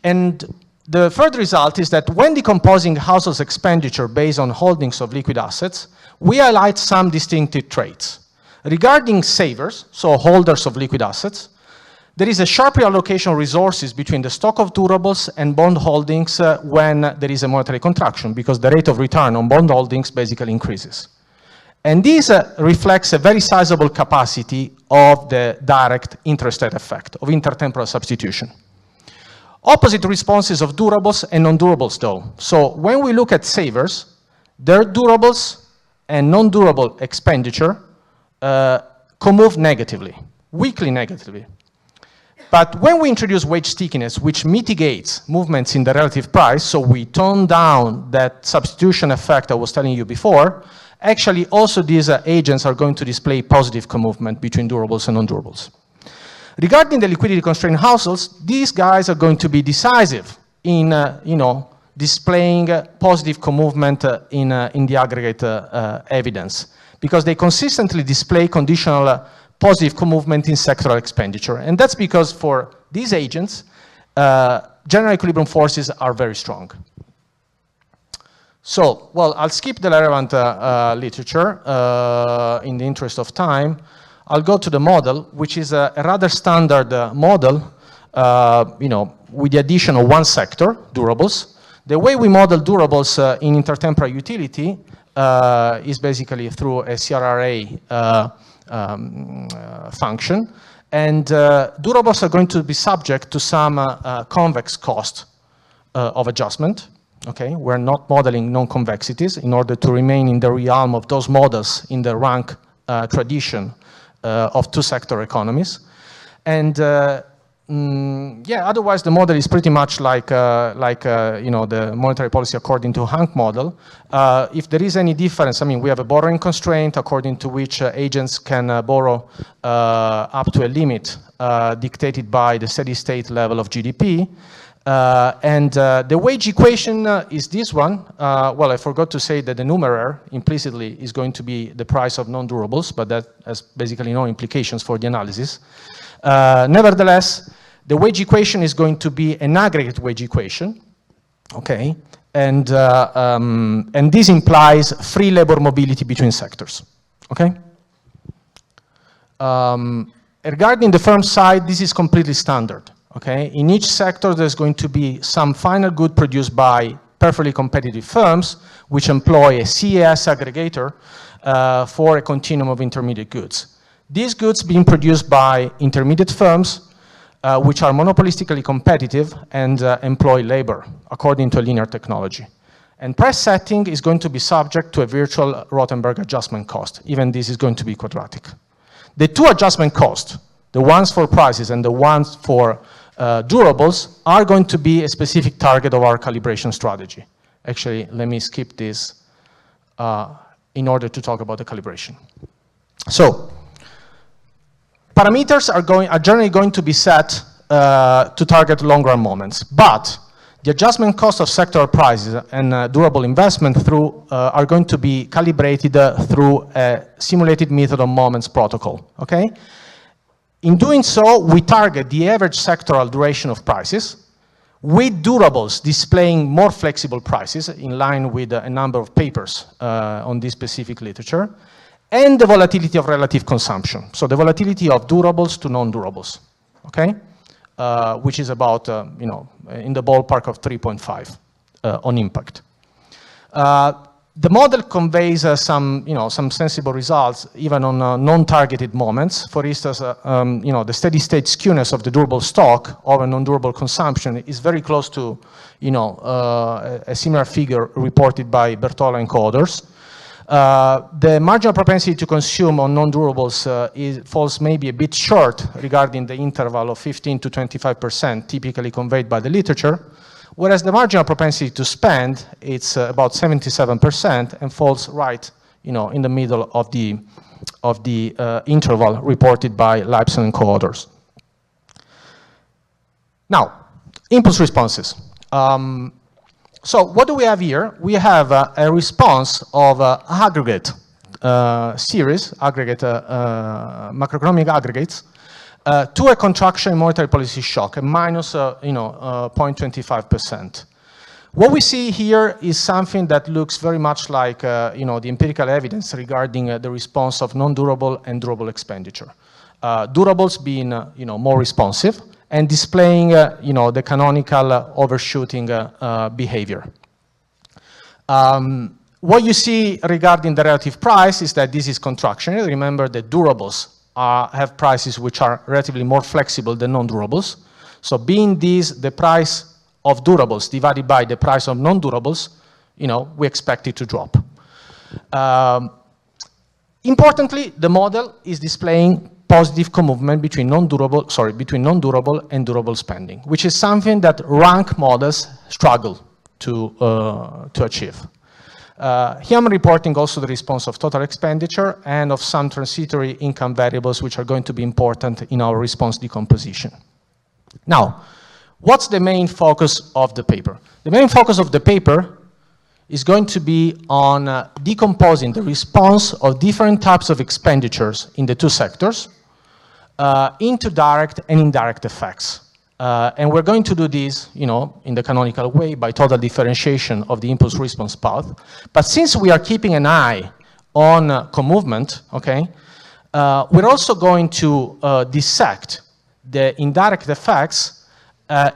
Speaker 3: And the third result is that when decomposing households' expenditure based on holdings of liquid assets, we highlight some distinctive traits. Regarding savers, so holders of liquid assets, there is a sharp reallocation of resources between the stock of durables and bond holdings when there is a monetary contraction, because the rate of return on bond holdings basically increases. And this reflects a very sizable capacity of the direct interest rate effect of intertemporal substitution. Opposite responses of durables and non-durables though. So when we look at savers, their durables and non-durable expenditure co-move negatively, weakly negatively. But when we introduce wage stickiness, which mitigates movements in the relative price, so we tone down that substitution effect I was telling you before, actually also these agents are going to display positive co-movement between durables and non-durables. Regarding the liquidity constrained households, these guys are going to be decisive in displaying positive co-movement in the aggregate evidence, because they consistently display conditional positive co-movement in sectoral expenditure. And that's because for these agents, general equilibrium forces are very strong. So, well, I'll skip the relevant literature in the interest of time. I'll go to the model, which is a rather standard model, with the addition of one sector, durables. The way we model durables in intertemporal utility is basically through a CRRA function. And durables are going to be subject to some convex cost of adjustment. Okay, we're not modeling non-convexities in order to remain in the realm of those models in the rank tradition of two-sector economies. And yeah, otherwise the model is pretty much like you know, the monetary policy according to Hank model. If there is any difference, I mean, we have a borrowing constraint according to which agents can borrow up to a limit dictated by the steady state level of GDP. And the wage equation is this one. Well, I forgot to say that the numerator implicitly is going to be the price of non-durables, but that has basically no implications for the analysis. Nevertheless, the wage equation is going to be an aggregate wage equation, okay? And this implies free labor mobility between sectors, okay? Regarding the firm side, this is completely standard, okay? In each sector, there's going to be some final good produced by perfectly competitive firms, which employ a CAS aggregator for a continuum of intermediate goods. These goods being produced by intermediate firms, which are monopolistically competitive and employ labor according to a linear technology. And price setting is going to be subject to a virtual Rothenberg adjustment cost. Even this is going to be quadratic. The two adjustment costs, the ones for prices and the ones for durables, are going to be a specific target of our calibration strategy. Actually, let me skip this in order to talk about the calibration. So, parameters are generally going to be set to target long-run moments, but the adjustment cost of sectoral prices and durable investment are going to be calibrated through a simulated method of moments protocol, okay? In doing so, we target the average sectoral duration of prices, with durables displaying more flexible prices in line with a number of papers on this specific literature, and the volatility of relative consumption. So the volatility of durables to non-durables, okay? Which is about, you know, in the ballpark of 3.5 on impact. The model conveys some, you know, some sensible results even on non-targeted moments. For instance, you know, the steady state skewness of the durable stock over non-durable consumption is very close to, you know, a similar figure reported by Bertola and co-authors. The marginal propensity to consume on non-durables falls maybe a bit short regarding the interval of 15 to 25% typically conveyed by the literature, whereas the marginal propensity to spend, it's about 77% and falls right, you know, in the middle of the interval reported by Leibson and co-authors. Now, impulse responses. So what do we have here? We have a response of aggregate series, aggregate macroeconomic aggregates, to a contraction in monetary policy shock, a minus, you know, 0.25%. What we see here is something that looks very much like, you know, the empirical evidence regarding the response of non-durable and durable expenditure. Durables being, you know, more responsive, and displaying, you know, the canonical overshooting behavior. What you see regarding the relative price is that this is contractionary. Remember that durables have prices which are relatively more flexible than non-durables. So being this the price of durables divided by the price of non-durables, you know, we expect it to drop. Importantly, the model is displaying positive co-movement between non-durable and durable spending, which is something that rank models struggle to achieve. Here I'm reporting also the response of total expenditure and of some transitory income variables which are going to be important in our response decomposition. Now, what's the main focus of the paper? The main focus of the paper is going to be on decomposing the response of different types of expenditures in the two sectors into direct and indirect effects. And we're going to do this, you know, in the canonical way by total differentiation of the impulse response path. But since we are keeping an eye on co-movement, okay, we're also going to dissect the indirect effects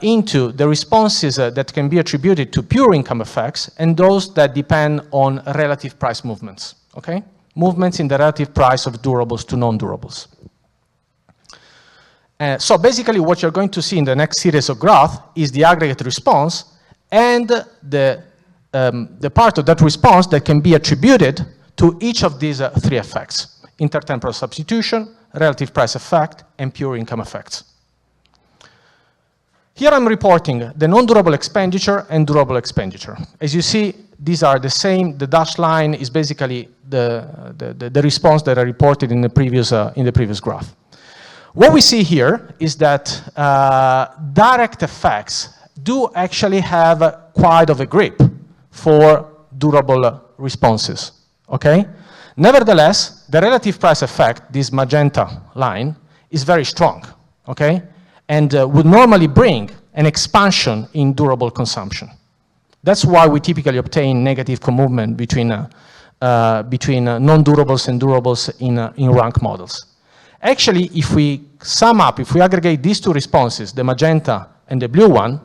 Speaker 3: into the responses that can be attributed to pure income effects and those that depend on relative price movements, okay? movements in the relative price of durables to non-durables. So basically what you're going to see in the next series of graphs is the aggregate response and the part of that response that can be attributed to each of these three effects: intertemporal substitution, relative price effect, and pure income effects. Here I'm reporting the non-durable expenditure and durable expenditure. As you see, these are the same. The dashed line is basically the response that I reported in the previous graph. What we see here is that direct effects do actually have quite of a grip for durable responses, okay? Nevertheless, the relative price effect, this magenta line, is very strong, okay? And would normally bring an expansion in durable consumption. That's why we typically obtain negative co-movement between non-durables and durables in rank models. Actually, if we sum up, if we aggregate these two responses, the magenta and the blue one,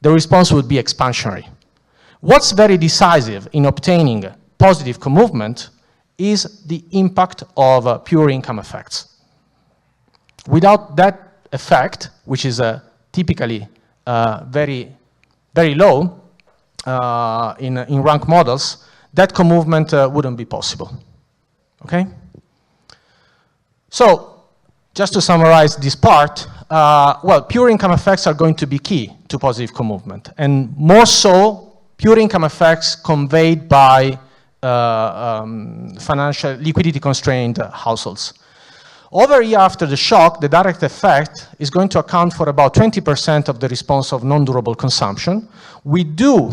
Speaker 3: the response would be expansionary. What's very decisive in obtaining positive co-movement is the impact of pure income effects. Without that effect, which is typically very, very low in rank models, that co-movement wouldn't be possible, okay? So, just to summarize this part, well, pure income effects are going to be key to positive co-movement, and more so, pure income effects conveyed by financial liquidity-constrained households. Over a year after the shock, the direct effect is going to account for about 20% of the response of non-durable consumption. We do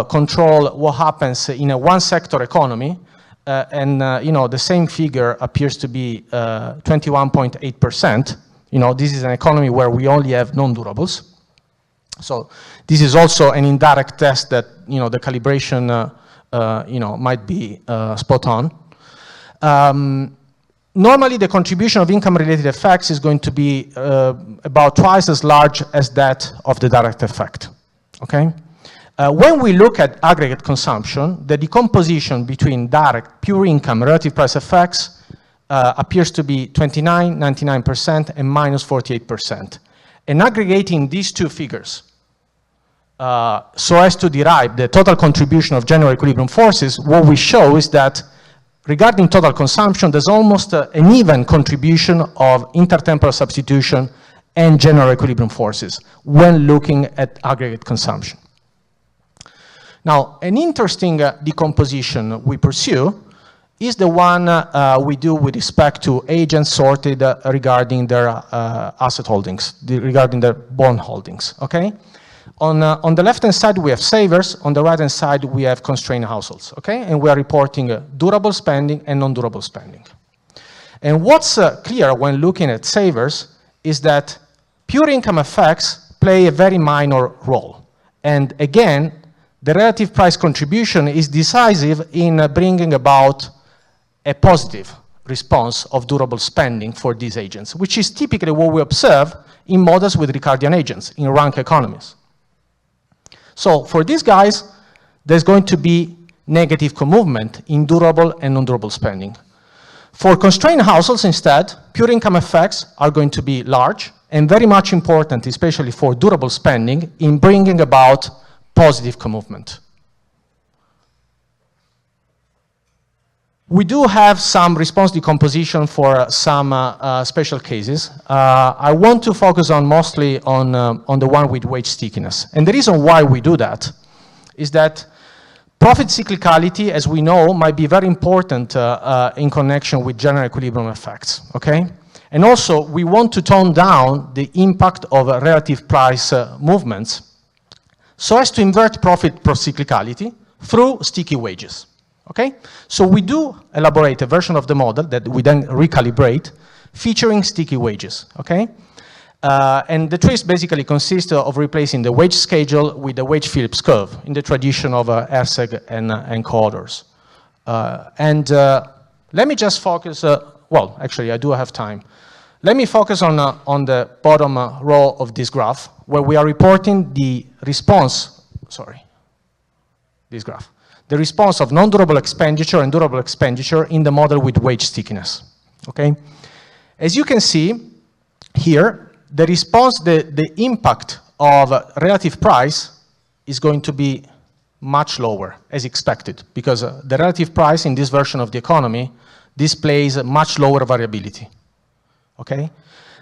Speaker 3: control what happens in a one-sector economy, and you know, the same figure appears to be 21.8%. You know, this is an economy where we only have non-durables. So this is also an indirect test that, you know, the calibration you know, might be spot on. Normally, the contribution of income-related effects is going to be about twice as large as that of the direct effect, okay? When we look at aggregate consumption, the decomposition between direct, pure income, relative price effects appears to be 29, 99%, and minus 48%. And aggregating these two figures so as to derive the total contribution of general equilibrium forces, what we show is that regarding total consumption, there's almost an even contribution of intertemporal substitution and general equilibrium forces when looking at aggregate consumption. Now, an interesting decomposition we pursue is the one we do with respect to agents sorted regarding their asset holdings, regarding their bond holdings, okay? On the left-hand side, we have savers. On the right-hand side, we have constrained households, okay? And we are reporting durable spending and non-durable spending. And what's clear when looking at savers is that pure income effects play a very minor role. And again, the relative price contribution is decisive in bringing about a positive response of durable spending for these agents, which is typically what we observe in models with Ricardian agents in rank economies. So for these guys, there's going to be negative co-movement in durable and non-durable spending. For constrained households instead, pure income effects are going to be large and very much important, especially for durable spending, in bringing about positive co-movement. We do have some response decomposition for some special cases. I want to focus on mostly on the one with wage stickiness. And the reason why we do that is that profit cyclicality, as we know, might be very important in connection with general equilibrium effects, okay? And also, we want to tone down the impact of relative price movements so as to invert profit procyclicality through sticky wages. Okay? So we do elaborate a version of the model that we then recalibrate featuring sticky wages, okay? And the twist basically consists of replacing the wage schedule with the wage Phillips curve in the tradition of Herzeg and co-authors. Let me just focus, well, actually I do have time. Let me focus on the bottom row of this graph where we are reporting the response, sorry, this graph. the response of non-durable expenditure and durable expenditure in the model with wage stickiness, okay? As you can see here, the response, the impact of relative price is going to be much lower, as expected, because the relative price in this version of the economy displays much lower variability, okay?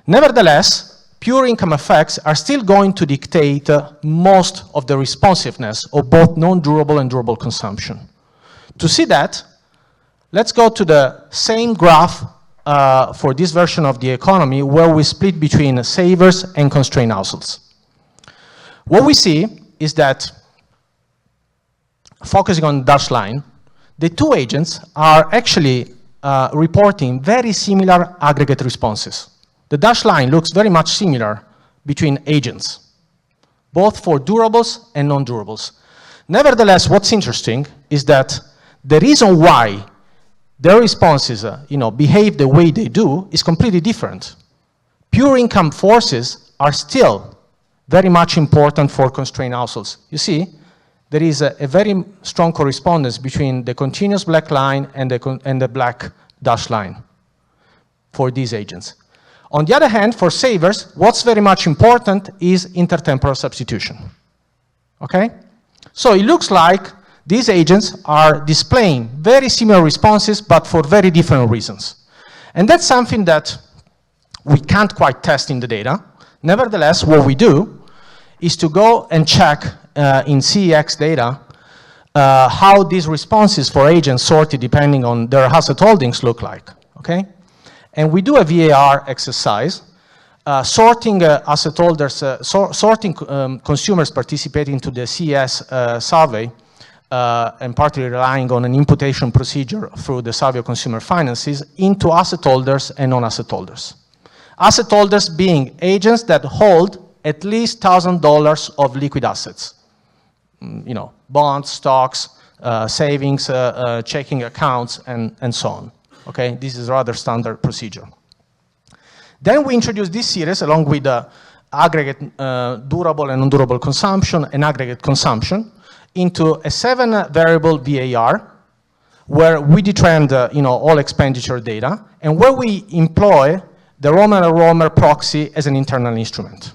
Speaker 3: Nevertheless, pure income effects are still going to dictate most of the responsiveness of both non-durable and durable consumption. To see that, let's go to the same graph for this version of the economy where we split between savers and constrained households. What we see is that, focusing on the dashed line, the two agents are actually reporting very similar aggregate responses. The dashed line looks very much similar between agents, both for durables and non-durables. Nevertheless, what's interesting is that the reason why their responses behave the way they do is completely different. Pure income forces are still very much important for constrained households. You see, there is a very strong correspondence between the continuous black line and the black dashed line for these agents. On the other hand, for savers, what's very much important is intertemporal substitution, okay? So it looks like these agents are displaying very similar responses, but for very different reasons. And that's something that we can't quite test in the data. Nevertheless, what we do is to go and check in CEX data how these responses for agents sorted depending on their asset holdings look like, okay? And we do a VAR exercise, sorting asset holders, sorting consumers participating to the CES survey, and partly relying on an imputation procedure through the survey of consumer finances into asset holders and non-asset holders. Asset holders being agents that hold at least $1,000 of liquid assets. Bonds, stocks, savings, checking accounts, and so on. Okay, this is a rather standard procedure. Then we introduce this series along with the aggregate durable and non-durable consumption and aggregate consumption into a 7-variable VAR where we detrend all expenditure data and where we employ the Romer proxy as an internal instrument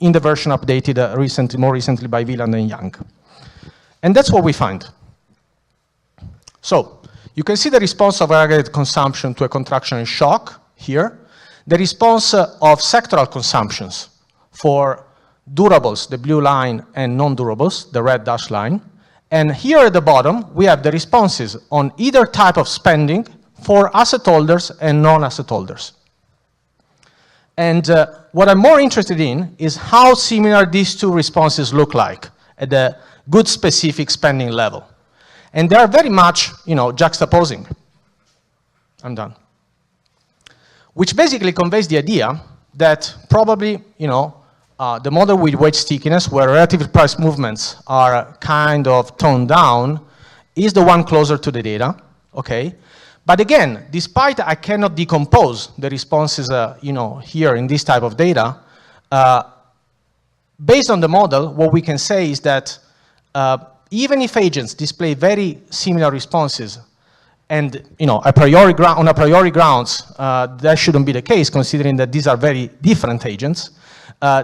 Speaker 3: in the version updated more recently by Wieland and Young. And that's what we find. So, you can see the response of aggregate consumption to a contractionary shock here. The response of sectoral consumptions for durables, the blue line, and non-durables, the red dashed line. And here at the bottom, we have the responses on either type of spending for asset holders and non-asset holders. And what I'm more interested in is how similar these two responses look like at the good specific spending level. And they are very much, juxtaposing. I'm done. Which basically conveys the idea that probably, the model with wage stickiness, where relative price movements are kind of toned down, is the one closer to the data, okay? But again, despite I cannot decompose the responses, here in this type of data, based on the model, what we can say is that even if agents display very similar responses, and on a priori grounds, that shouldn't be the case, considering that these are very different agents,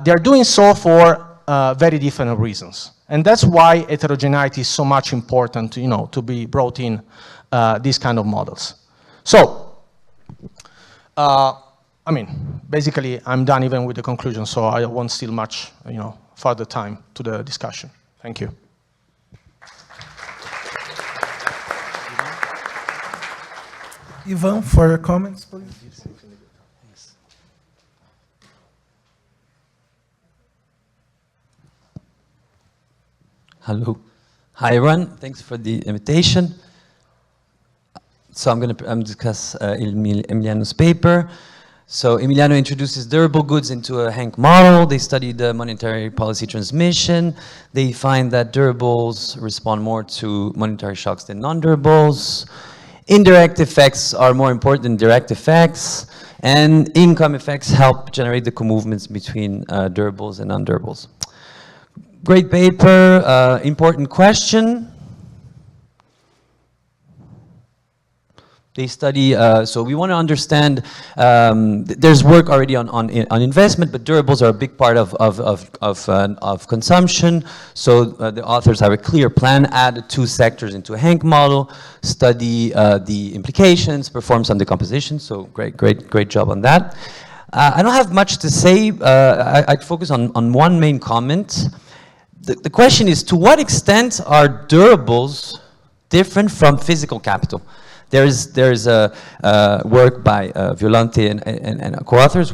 Speaker 3: they're doing so for very different reasons. And that's why heterogeneity is so much important, to be brought in these kind of models. So, basically, I'm done even with the conclusion, so I won't steal much, further time to the discussion. Thank you.
Speaker 1: Ivan, for your comments, please.
Speaker 4: Hello. Hi, everyone. Thanks for the invitation. So I'm going to discuss Emiliano's paper. So Emiliano introduces durable goods into a Hank model. They study the monetary policy transmission. They find that durables respond more to monetary shocks than non-durables. Indirect effects are more important than direct effects, and income effects help generate the co-movements between durables and non-durables. Great paper, important question. They study, so we want to understand, there's work already on investment, but durables are a big part of consumption. So the authors have a clear plan, add 2 sectors into a Hank model, study the implications, perform some decomposition. So great job on that. I don't have much to say. I'd focus on one main comment. The question is, to what extent are durables different from physical capital? There's a work by Violante and co-authors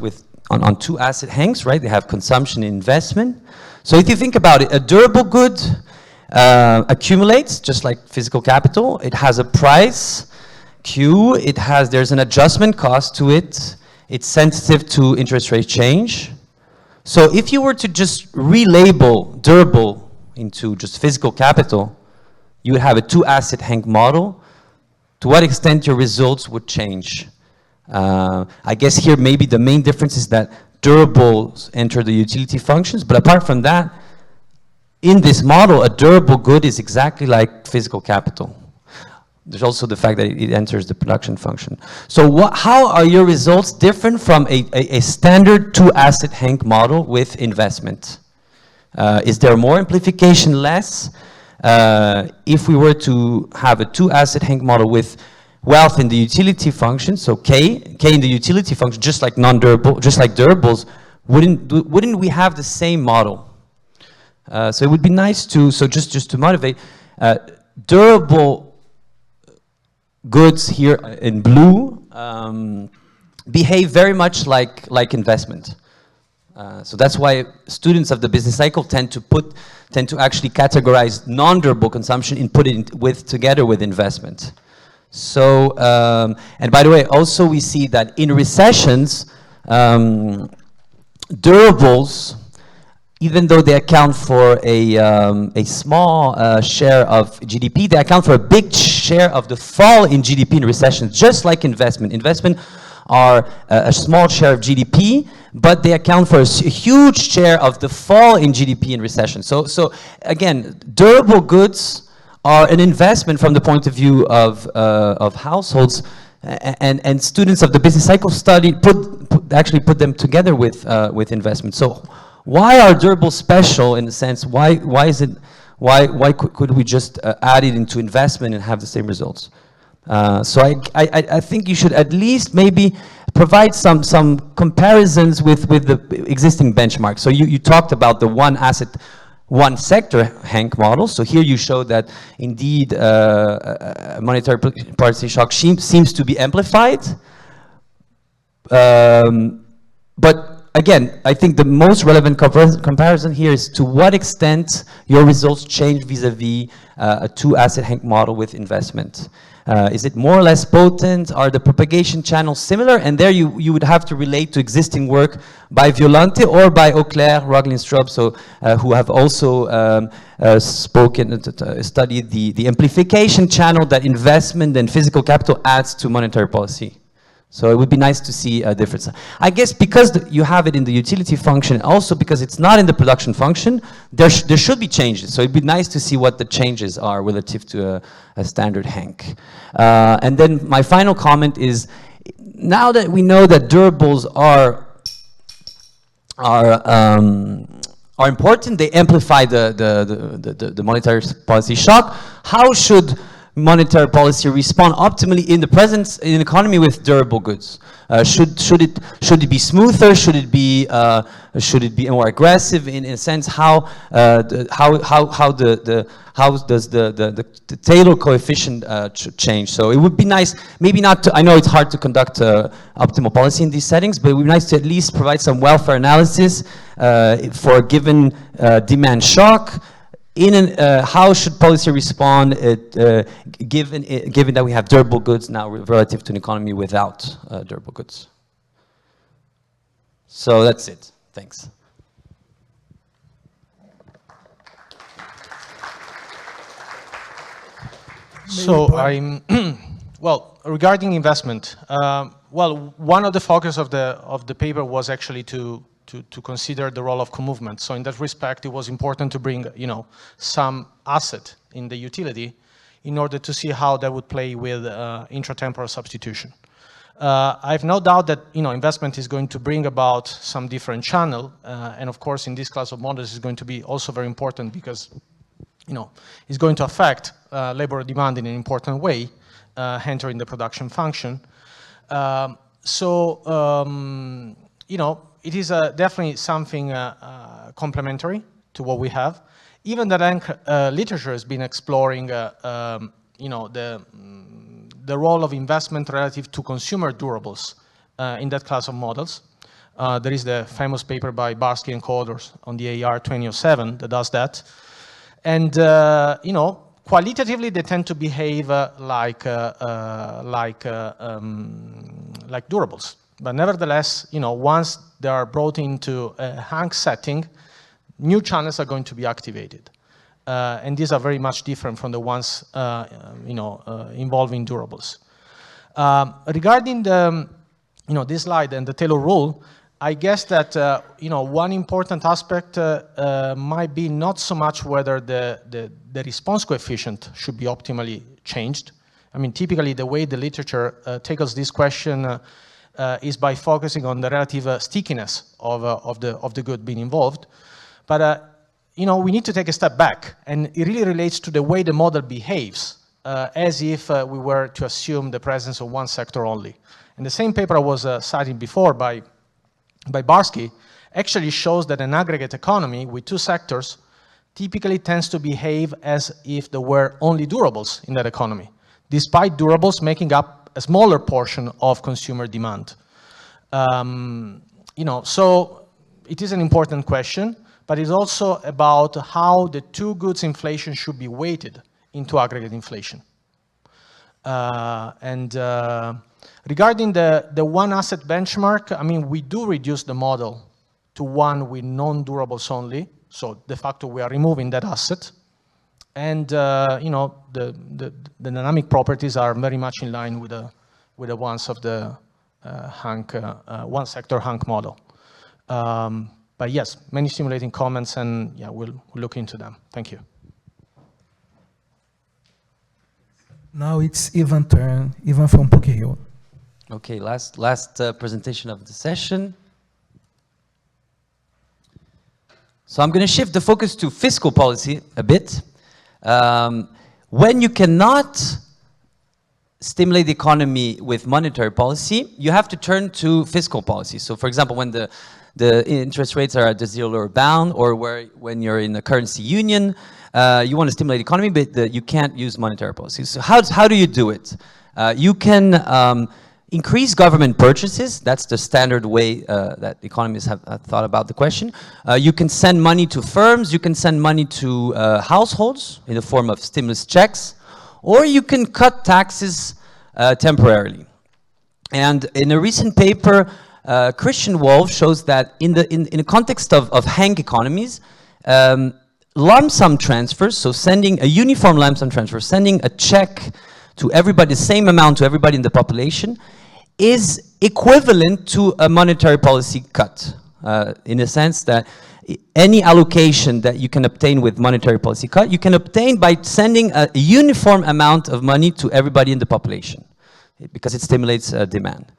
Speaker 4: on 2 asset hanks, right? They have consumption and investment. So if you think about it, a durable good accumulates just like physical capital. It has a price, Q. There's an adjustment cost to it. It's sensitive to interest rate change. So if you were to just relabel durable into just physical capital, you would have a 2 asset hank model. To what extent your results would change? I guess here maybe the main difference is that durables enter the utility functions, but apart from that, in this model, a durable good is exactly like physical capital. There's also the fact that it enters the production function. So how are your results different from a standard 2 asset hank model with investment? Is there more amplification, less? If we were to have a 2 asset hank model with wealth in the utility function, so K in the utility function, just like non-durable, just like durables, wouldn't we have the same model? So it would be nice to, so just to motivate, durable goods here in blue behave very much like investment. So that's why students of the business cycle tend to actually categorize non-durable consumption and put it together with investment. So, and by the way, also we see that in recessions, durables, even though they account for a small share of GDP, they account for a big share of the fall in GDP in recessions, just like investment. Investment are a small share of GDP, but they account for a huge share of the fall in GDP in recession. So again, durable goods are an investment from the point of view of households, and students of the business cycle actually put them together with investment. So why are durables special in the sense? Why could we just add it into investment and have the same results? So I think you should at least maybe provide some comparisons with the existing benchmarks. So you talked about the 1 asset, 1 sector Hank model. So here you show that indeed monetary policy shock seems to be amplified. But again, I think the most relevant comparison here is to what extent your results change vis-a-vis a 2 asset Hank model with investment. Is it more or less potent? Are the propagation channels similar? And there you would have to relate to existing work by Violante or by Auclair, Roglin-Stroop, so who have also studied the amplification channel that investment and physical capital adds to monetary policy. So it would be nice to see a difference. I guess because you have it in the utility function, also because it's not in the production function, there should be changes. So it'd be nice to see what the changes are relative to a standard Hank. And then my final comment is, now that we know that durables are important, they amplify the monetary policy shock. How should monetary policy respond optimally in the present in an economy with durable goods? Should it be smoother? Should it be more aggressive? In a sense, how does the Taylor coefficient change? So it would be nice, maybe not to, I know it's hard to conduct optimal policy in these settings, but it would be nice to at least provide some welfare analysis for a given demand shock. How should policy respond given that we have durable goods now relative to an economy without durable goods? So that's it. Thanks.
Speaker 3: So well, regarding investment, well, one of the focus of the paper was actually to consider the role of co-movement. So in that respect, it was important to bring, some asset in the utility in order to see how that would play with intratemporal substitution. I have no doubt that investment is going to bring about some different channel, and of course in this class of models is going to be also very important because it's going to affect labor demand in an important way, entering the production function. It is definitely something complementary to what we have. Even the literature has been exploring, the role of investment relative to consumer durables in that class of models. There is the famous paper by Barsky and co-authors on the AR 2007 that does that. And qualitatively, they tend to behave like durables. But nevertheless, once they are brought into a Hank setting, new channels are going to be activated. And these are very much different from the ones involving durables. Regarding the, this slide and the Taylor rule, I guess that one important aspect might be not so much whether the response coefficient should be optimally changed. I mean, typically the way the literature tackles this question is by focusing on the relative stickiness of the good being involved. But we need to take a step back, and it really relates to the way the model behaves, as if we were to assume the presence of one sector only. And the same paper I was citing before by Barsky actually shows that an aggregate economy with two sectors typically tends to behave as if there were only durables in that economy, despite durables making up a smaller portion of consumer demand. So it is an important question, but it's also about how the two goods inflation should be weighted into aggregate inflation. Regarding the one asset benchmark, I mean, we do reduce the model to one with non-durables only. So de facto, we are removing that asset. And, the dynamic properties are very much in line with the ones of the Hank, one sector Hank model. But yes, many stimulating comments, and yeah, we'll look into them. Thank you.
Speaker 1: Now it's Ivan's turn, Ivan from PUC Rio.
Speaker 4: Okay, last presentation of the session. So I'm going to shift the focus to fiscal policy a bit. When you cannot stimulate the economy with monetary policy, you have to turn to fiscal policy. So for example, when the interest rates are at the zero lower bound, or when you're in the currency union, you want to stimulate the economy, but you can't use monetary policy. So how do you do it? You can increase government purchases. That's the standard way that economists have thought about the question. You can send money to firms. You can send money to households in the form of stimulus checks, or you can cut taxes temporarily. And in a recent paper, Christian Wolff shows that in the context of Hank economies, lump sum transfers, so sending a uniform lump sum transfer, sending a check to everybody, the same amount to everybody in the population, is equivalent to a monetary policy cut, in the sense that any allocation that you can obtain with monetary policy cut, you can obtain by sending a uniform amount of money to everybody in the population, because it stimulates demand.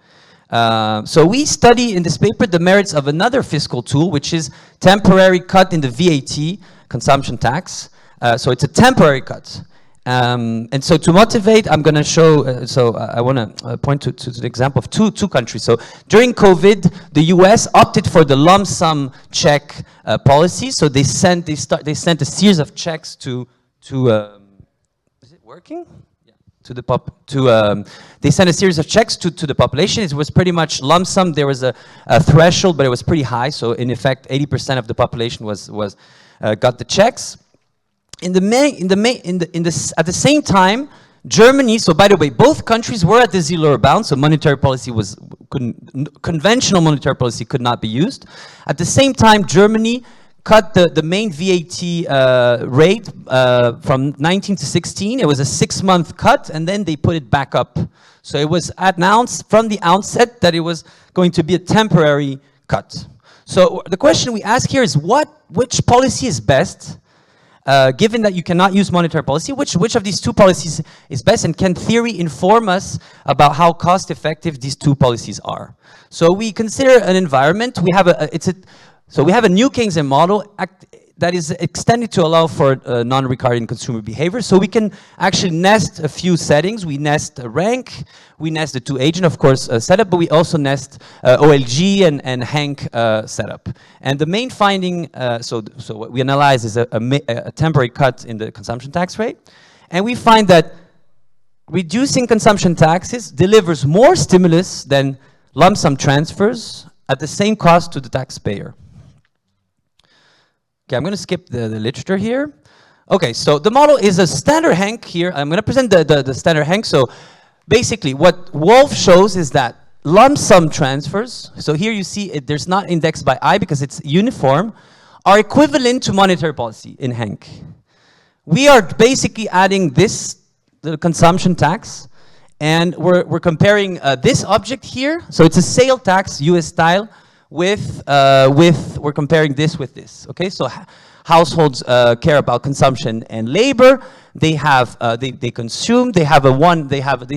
Speaker 4: So we study in this paper the merits of another fiscal tool, which is temporary cut in the VAT, consumption tax. So it's a temporary cut. And so to motivate, I'm going to show, I want to point to the example of two countries. So during COVID, the US opted for the lump sum check policy. So they sent a series of checks to is it working? They sent a series of checks to the population. It was pretty much lump sum. There was a threshold, but it was pretty high. So in effect, 80% of the population got the checks. At the same time, Germany. So by the way, both countries were at the zero lower bound. So monetary policy conventional monetary policy could not be used. At the same time, Germany cut the main VAT rate from 19 to 16. It was a 6-month cut, and then they put it back up. So it was announced from the outset that it was going to be a temporary cut. So the question we ask here is which policy is best given that you cannot use monetary policy, which of these two policies is best, and can theory inform us about how cost effective these two policies are? So we consider an environment, we have a new Keynesian model that is extended to allow for non-recurring consumer behavior. So we can actually nest a few settings. We nest a rank, we nest the two agent, of course, setup, but we also nest OLG and Hank setup. And the main finding, so what we analyze is a temporary cut in the consumption tax rate. And we find that reducing consumption taxes delivers more stimulus than lump sum transfers at the same cost to the taxpayer. Okay, I'm going to skip the literature here. Okay, so the model is a standard Hank here. I'm going to present the standard Hank. So basically what Wolf shows is that lump sum transfers, so here you see there's not indexed by I because it's uniform, are equivalent to monetary policy in Hank. We are basically adding the consumption tax, and we're comparing this object here. So it's a sale tax, US style, we're comparing this with this. Okay, so households care about consumption and labor. They have they consume. They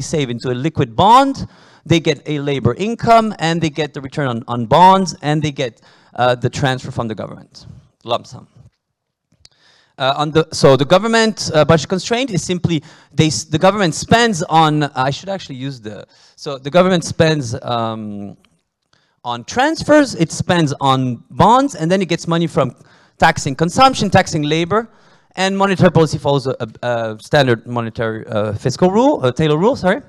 Speaker 4: save into a liquid bond. They get a labor income, and they get the return on bonds, and they get the transfer from the government, lump sum. So the government budget constraint is simply the government spends on. I should actually use the government spends. On transfers, it spends on bonds, and then it gets money from taxing consumption, taxing labor, and monetary policy follows a standard monetary fiscal rule, Taylor rule, sorry.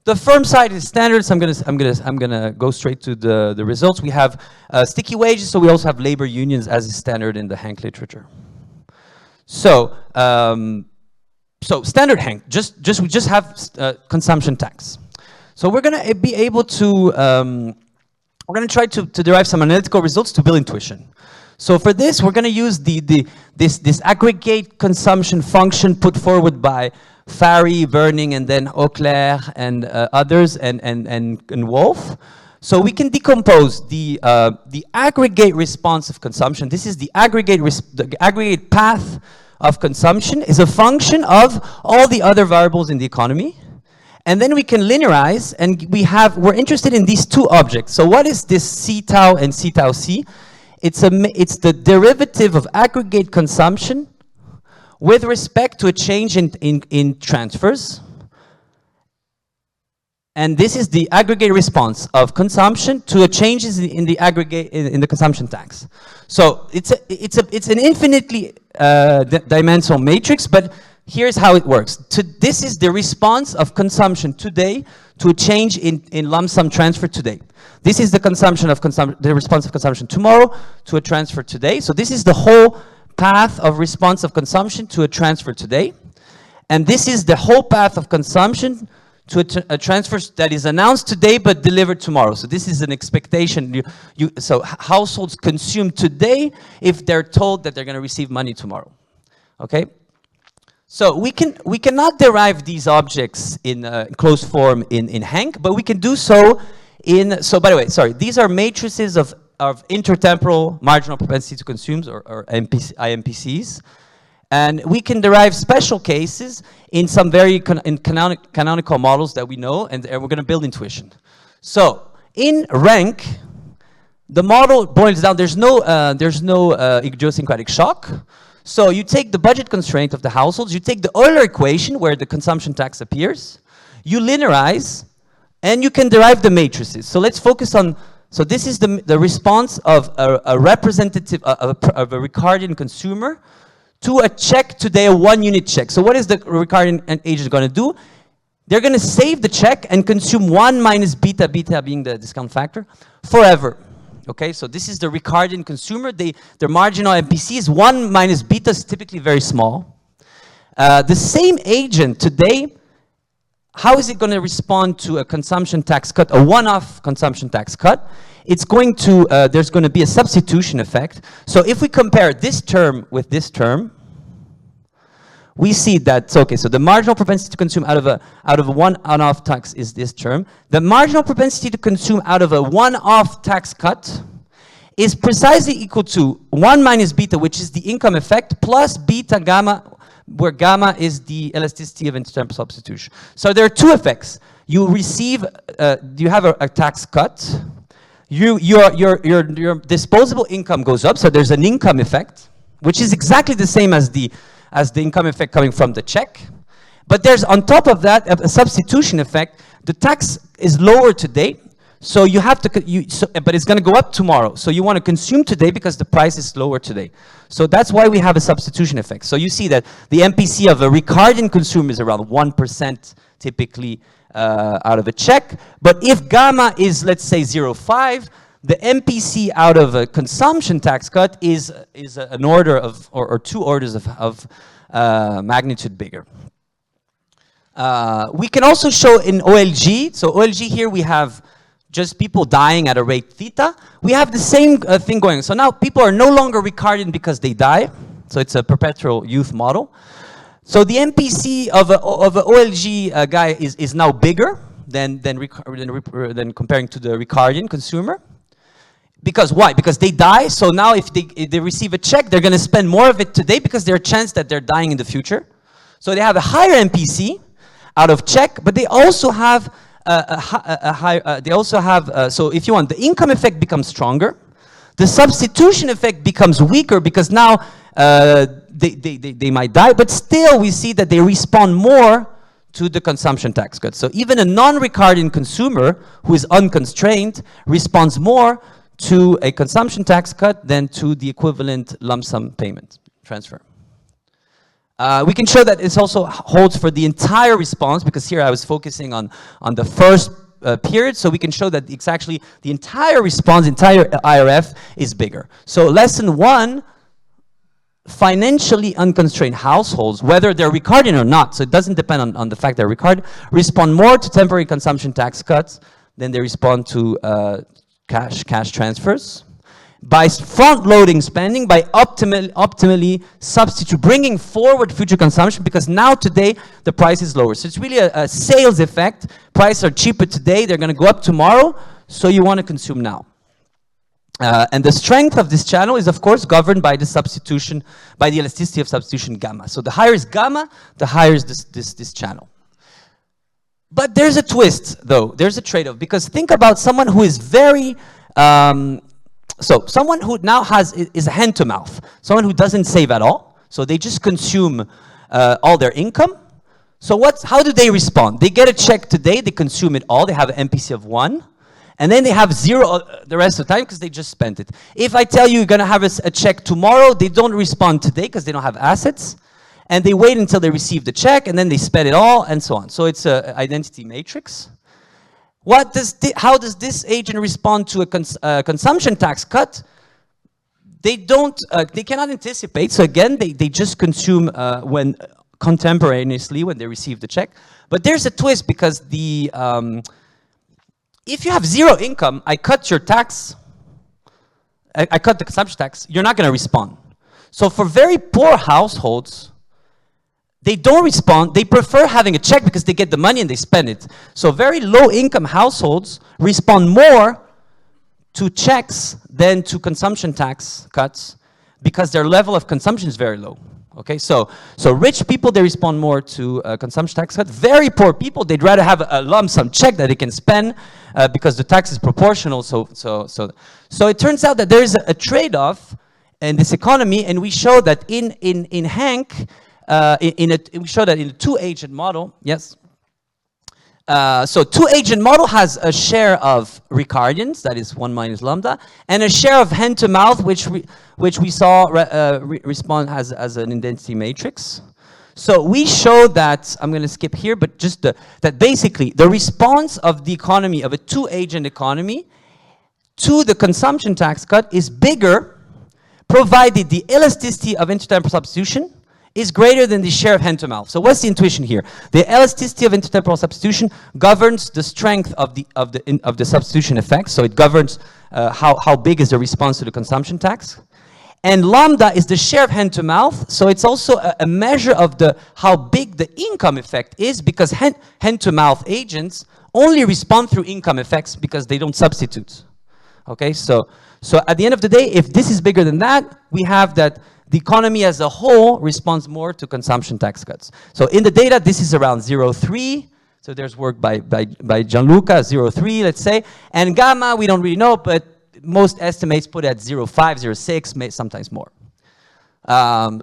Speaker 4: The firm side is standard, so I'm gonna go straight to the results. We have sticky wages, so we also have labor unions as is standard in the Hank literature. So, standard Hank, we just have consumption tax. So we're gonna be able to. We're going to try to derive some analytical results to build intuition. So for this, we're going to use this aggregate consumption function put forward by Farry, Burning, and then Auclair and others, and Wolf. So we can decompose the aggregate response of consumption. This is the aggregate path of consumption is a function of all the other variables in the economy. And then we can linearize, and we're interested in these two objects. So what is this C tau and C tau C? It's the derivative of aggregate consumption with respect to a change in transfers. And this is the aggregate response of consumption to a changes in the aggregate in the consumption tax. So it's an infinitely dimensional matrix, but here's how it works. This is the response of consumption today to a change in lump sum transfer today. This is the the response of consumption tomorrow to a transfer today. So this is the whole path of response of consumption to a transfer today. And this is the whole path of consumption to a transfer that is announced today but delivered tomorrow. So this is an expectation. So households consume today if they're told that they're going to receive money tomorrow. Okay? So we cannot derive these objects in closed form in Hank, but we can do so so by the way, sorry, these are matrices of intertemporal marginal propensity to consume, or IMPCs. And we can derive special cases in some very canonical models that we know, and we're going to build intuition. So in rank, the model boils down, there's no idiosyncratic shock. So you take the budget constraint of the households, you take the Euler equation where the consumption tax appears, you linearize, and you can derive the matrices. So let's focus on, so this is the response of a representative, of a Ricardian consumer to a check today, a one-unit check. So what is the Ricardian agent going to do? They're going to save the check and consume 1 minus beta, beta being the discount factor, forever. Okay, so this is the Ricardian consumer. Their marginal MPC is 1 minus beta, is typically very small. The same agent today, how is it going to respond to a consumption tax cut, a one-off consumption tax cut? It's going to, there's going to be a substitution effect. So if we compare this term with this term, we see that, okay, so the marginal propensity to consume out of a one-off tax is this term. The marginal propensity to consume out of a one-off tax cut is precisely equal to 1 minus beta, which is the income effect, plus beta gamma, where gamma is the elasticity of intertemporal substitution. So there are two effects. You receive, you have a tax cut. Your disposable income goes up, so there's an income effect, which is exactly the same as the income effect coming from the check. But there's, on top of that, a substitution effect. The tax is lower today, so you have to, but it's going to go up tomorrow. So you want to consume today because the price is lower today. So that's why we have a substitution effect. So you see that the MPC of a Ricardian consumer is around 1% typically out of a check. But if gamma is, let's say, 0.5, the MPC out of a consumption tax cut is an order of, or 2 orders of magnitude bigger. We can also show in OLG, so OLG here we have just people dying at a rate theta. We have the same thing going. So now people are no longer Ricardian because they die. So it's a perpetual youth model. So the MPC of a OLG guy is now bigger than comparing to the Ricardian consumer. Because why? Because they die, so now if they receive a check, they're gonna spend more of it today because there's a chance that they're dying in the future. So they have a higher MPC out of check, but they also have so if you want, the income effect becomes stronger. The substitution effect becomes weaker because now they might die, but still we see that they respond more to the consumption tax cut. So even a non-Ricardian consumer who is unconstrained responds more to a consumption tax cut than to the equivalent lump sum payment transfer. We can show that it also holds for the entire response, because here I was focusing on the first period, so we can show that it's actually the entire response, entire IRF is bigger. So lesson 1, financially unconstrained households, whether they're Ricardian or not, so it doesn't depend on the fact they're Ricardian, respond more to temporary consumption tax cuts than they respond to cash transfers. By front-loading spending, by optimally bringing forward future consumption, because now today the price is lower. So it's really a sales effect. Prices are cheaper today, they're going to go up tomorrow, so you want to consume now. And the strength of this channel is, of course, governed by the substitution, by the elasticity of substitution gamma. So the higher is gamma, the higher is this channel. But there's a twist, though. There's a trade-off, because think about someone who is very so someone who now is a hand-to-mouth, someone who doesn't save at all, so they just consume all their income. So how do they respond? They get a check today, they consume it all, they have an MPC of 1, and then they have 0 the rest of the time because they just spent it. If I tell you you're going to have a check tomorrow, they don't respond today because they don't have assets, and they wait until they receive the check, and then they spend it all, and so on. So it's an identity matrix. How does this agent respond to a consumption tax cut? They cannot anticipate. So again, they just consume contemporaneously when they receive the check. But there's a twist, because if you have 0 income, I cut your tax, I cut the consumption tax, you're not going to respond. So for very poor households, they don't respond. They prefer having a check because they get the money and they spend it. So very low-income households respond more to checks than to consumption tax cuts because their level of consumption is very low. Okay, so rich people, they respond more to consumption tax cuts. Very poor people, they'd rather have a lump sum check that they can spend because the tax is proportional. So it turns out that there is a trade-off in this economy, and we show that in Hank. We show that in the 2-agent model, yes. So 2-agent model has a share of Ricardians, that is 1 minus lambda, and a share of hand-to-mouth, which we saw respond as an identity matrix. So we show that, I'm going to skip here, but just that basically the response of the economy, of a 2-agent economy, to the consumption tax cut is bigger, provided the elasticity of intertemporal substitution is greater than the share of hand-to-mouth. So what's the intuition here? The elasticity of intertemporal substitution governs the strength of the substitution effect. So it governs how big is the response to the consumption tax. And lambda is the share of hand-to-mouth. So it's also a measure of how big the income effect is, because hand-to-mouth agents only respond through income effects because they don't substitute. Okay, so So at the end of the day, if this is bigger than that, we have that the economy as a whole responds more to consumption tax cuts. So in the data, this is around 0.3. So there's work by Gianluca, 0.3, let's say. And gamma, we don't really know, but most estimates put at 0.5, 0.6, sometimes more.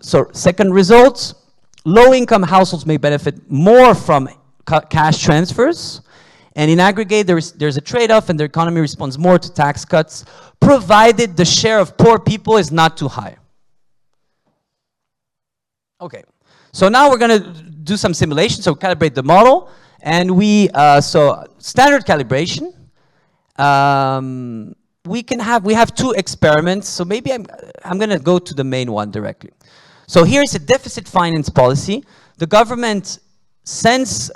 Speaker 4: So second result, low-income households may benefit more from cash transfers. And in aggregate, there's a trade-off, and the economy responds more to tax cuts, provided the share of poor people is not too high. Okay, so now we're going to do some simulation, so calibrate the model. And so standard calibration, we have two experiments, so maybe I'm going to go to the main one directly. So here's a deficit finance policy. The government sends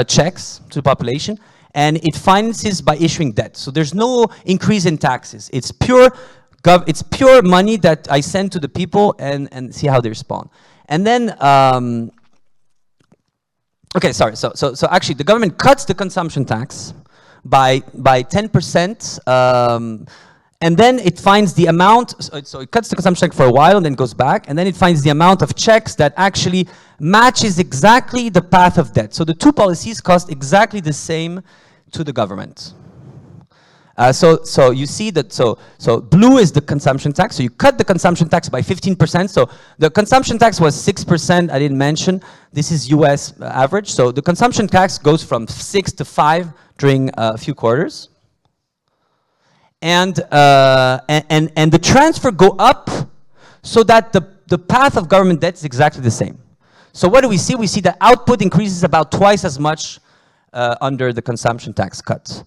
Speaker 4: checks to the population, and it finances by issuing debt. So there's no increase in taxes. It's pure money that I send to the people and see how they respond. And then, okay, sorry. So actually, the government cuts the consumption tax by 10%, and then it finds the amount. So it cuts the consumption tax for a while, and then goes back, and then it finds the amount of checks that actually matches exactly the path of debt. So the two policies cost exactly the same to the government. So you see that, so blue is the consumption tax. So you cut the consumption tax by 15%. So the consumption tax was 6%, I didn't mention. This is US average. So the consumption tax goes from 6 to 5 during a few quarters. And the transfer go up so that the path of government debt is exactly the same. So what do we see? We see that output increases about twice as much under the consumption tax cut.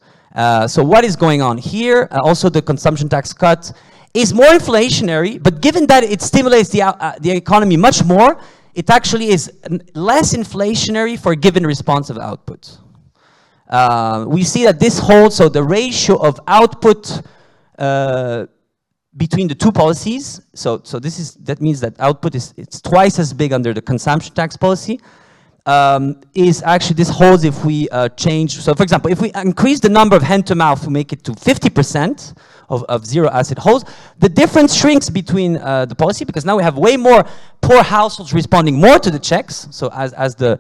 Speaker 4: So what is going on here? Also, the consumption tax cut is more inflationary, but given that it stimulates the economy much more, it actually is less inflationary for a given responsive output. We see that this holds, so the ratio of output between the two policies, so that means that output it's twice as big under the consumption tax policy, is actually, this holds if we change, so for example, if we increase the number of hand to mouth to make it to 50% of zero acid holes, the difference shrinks between the policy, because now we have way more poor households responding more to the checks, so as the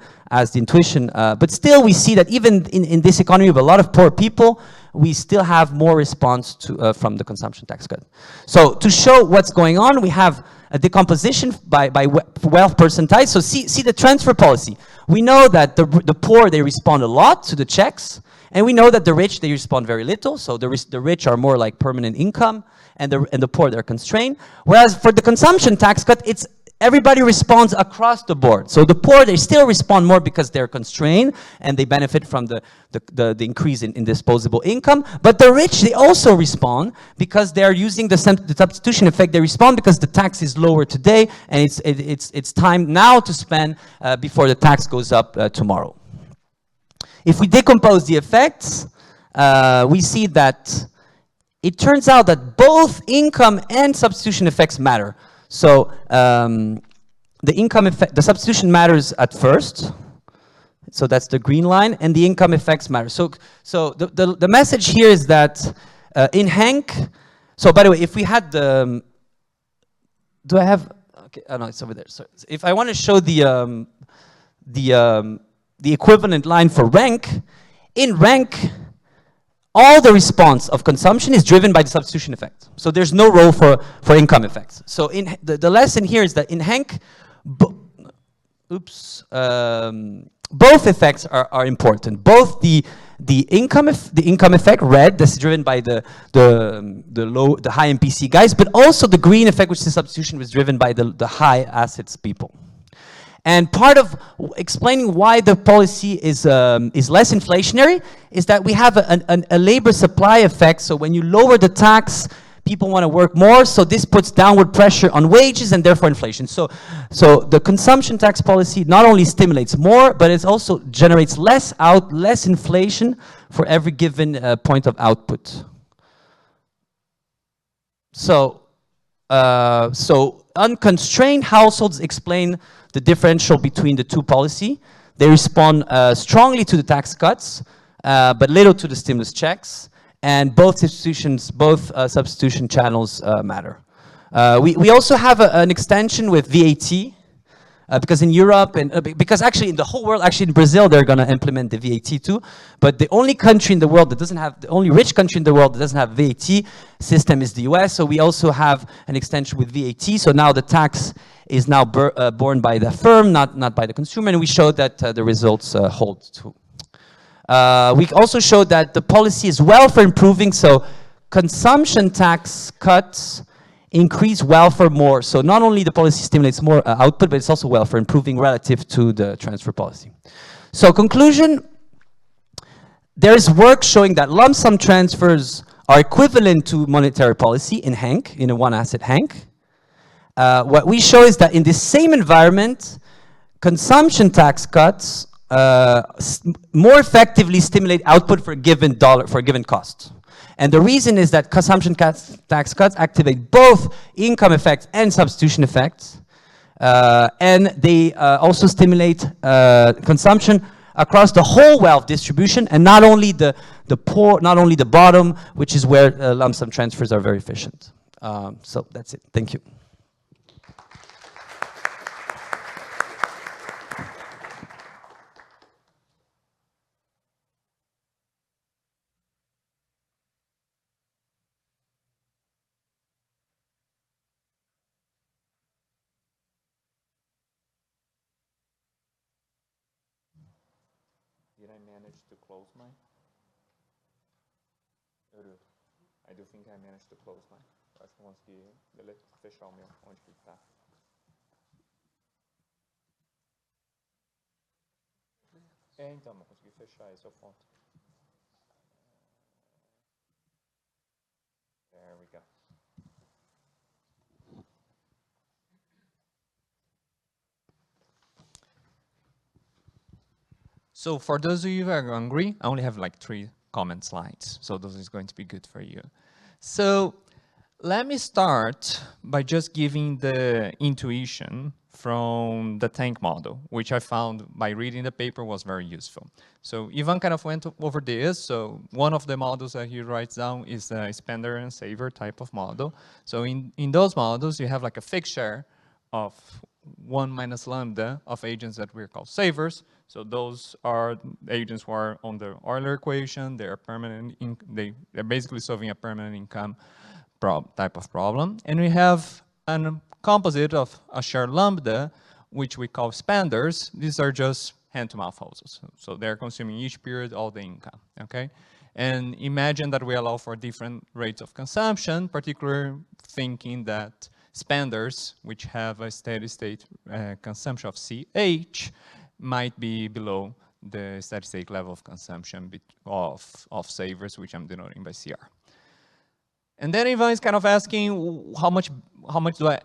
Speaker 4: intuition, but still we see that even in this economy with a lot of poor people, we still have more response to from the consumption tax cut. So to show what's going on, we have a decomposition by wealth percentile. So see the transfer policy. We know that the poor, they respond a lot to the checks, and we know that the rich, they respond very little. So the rich are more like permanent income, and the poor, they're constrained. Whereas for the consumption tax cut, it's everybody responds across the board. So the poor, they still respond more because they're constrained and they benefit from the increase in disposable income. But the rich, they also respond because they're using the substitution effect. They respond because the tax is lower today, and it's time now to spend before the tax goes up tomorrow. If we decompose the effects, we see that it turns out that both income and substitution effects matter. So the income effect, the substitution matters at first. So that's the green line, and the income effects matter. So the message here is that in Hank. So by the way, if we had the, do I have? Okay, oh no, it's over there. So if I want to show the equivalent line for rank, in rank, all the response of consumption is driven by the substitution effect. So there's no role for income effects. So in the lesson here is that in Hank, both effects are important. Both the income effect, red, that's driven by the high MPC guys, but also the green effect, which is the substitution, was driven by the high assets people. And part of explaining why the policy is less inflationary is that we have a labor supply effect. So when you lower the tax, people want to work more. So this puts downward pressure on wages and therefore inflation. So the consumption tax policy not only stimulates more, but it also generates less inflation for every given point of output. So unconstrained households explain the differential between the two policy. They respond strongly to the tax cuts, but little to the stimulus checks. and both substitution channels matter. We also have an extension with VAT, because in Europe, and because actually in the whole world, actually in Brazil, they're going to implement the VAT too. But the only country in the world that doesn't have, the only rich country in the world that doesn't have VAT system is the US. So we also have an extension with VAT. So now the tax is now borne by the firm, not by the consumer. And we showed that the results hold too. We also showed that the policy is welfare improving. So consumption tax cuts increase welfare more. So not only the policy stimulates more output, but it's also welfare improving relative to the transfer policy. So conclusion, there is work showing that lump sum transfers are equivalent to monetary policy in Hank, in a one asset Hank. What we show is that in the same environment, consumption tax cuts more effectively stimulate output for a given dollar, for a given cost. And the reason is that consumption tax cuts activate both income effects and substitution effects. And they also stimulate consumption across the whole wealth distribution, and not only the poor, not only the bottom, which is where lump sum transfers are very efficient. So that's it. Thank you.
Speaker 2: Did I manage to close mine? I do think I managed to close mine. Acho que eu consegui fechar o meu, onde que tá. Então, eu consegui fechar, esse é o ponto. There we go. So for those of you who are hungry, I only have like 3 comment slides, so this is going to be good for you. So let me start by just giving the intuition from the tank model, which I found by reading the paper was very useful. So Ivan kind of went over this. So one of the models that he writes down is a spender and saver type of model. So in those models, you have like a fixed share of 1 minus lambda of agents that we call savers. So those are agents who are on the Euler equation. They are permanent. They're basically solving a permanent income type of problem. And we have a composite of a share lambda, which we call spenders. These are just hand-to-mouth households. So they're consuming each period all the income. Okay. And imagine that we allow for different rates of consumption, particularly thinking that spenders, which have a steady state consumption of CH, might be below the steady state level of consumption of savers, which I'm denoting by CR. And then Ivan is kind of asking how much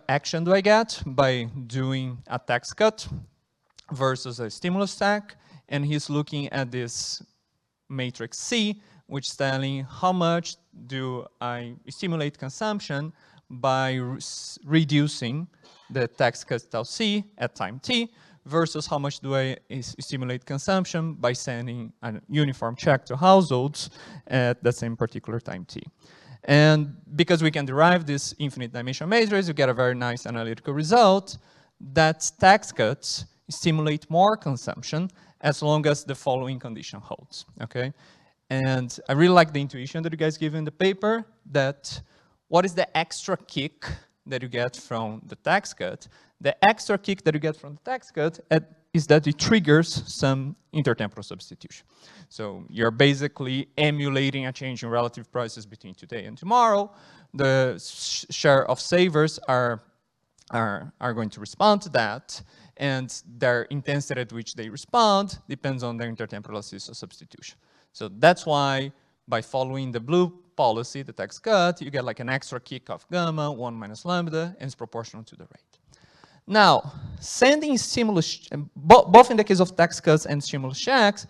Speaker 2: action do I get by doing a tax cut versus a stimulus stack, and he's looking at this matrix C, which is telling how much do I stimulate consumption by reducing the tax cut tau C at time t, versus how much do I stimulate consumption by sending a uniform check to households at the same particular time t. And because we can derive this infinite dimensional matrix, you get a very nice analytical result that tax cuts stimulate more consumption as long as the following condition holds, okay? And I really like the intuition that you guys give in the paper, that what is the extra kick that you get from the tax cut? The extra kick that you get from the tax cut is that it triggers some intertemporal substitution. So you're basically emulating a change in relative prices between today and tomorrow. The share of savers are going to respond to that, and their intensity at which they respond depends on their intertemporal elasticity of substitution. So that's why by following the blue policy, the tax cut, you get like an extra kick of gamma, 1 minus lambda, and it's proportional to the rate. Now, sending stimulus, both in the case of tax cuts and stimulus checks,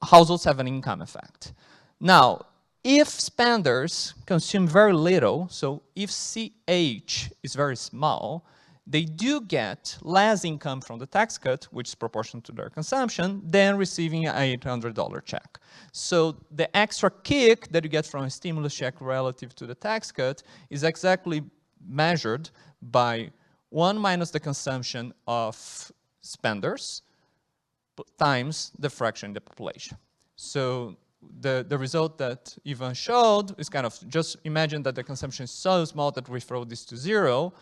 Speaker 2: households have an income effect. Now, if spenders consume very little, so if CH is very small, they do get less income from the tax cut, which is proportional to their consumption, than receiving an $800 check. So the extra kick that you get from a stimulus check relative to the tax cut is exactly measured by 1 minus the consumption of spenders times the fraction in the population. So the result that Ivan showed is kind of, just imagine that the consumption is so small that we throw this to 0.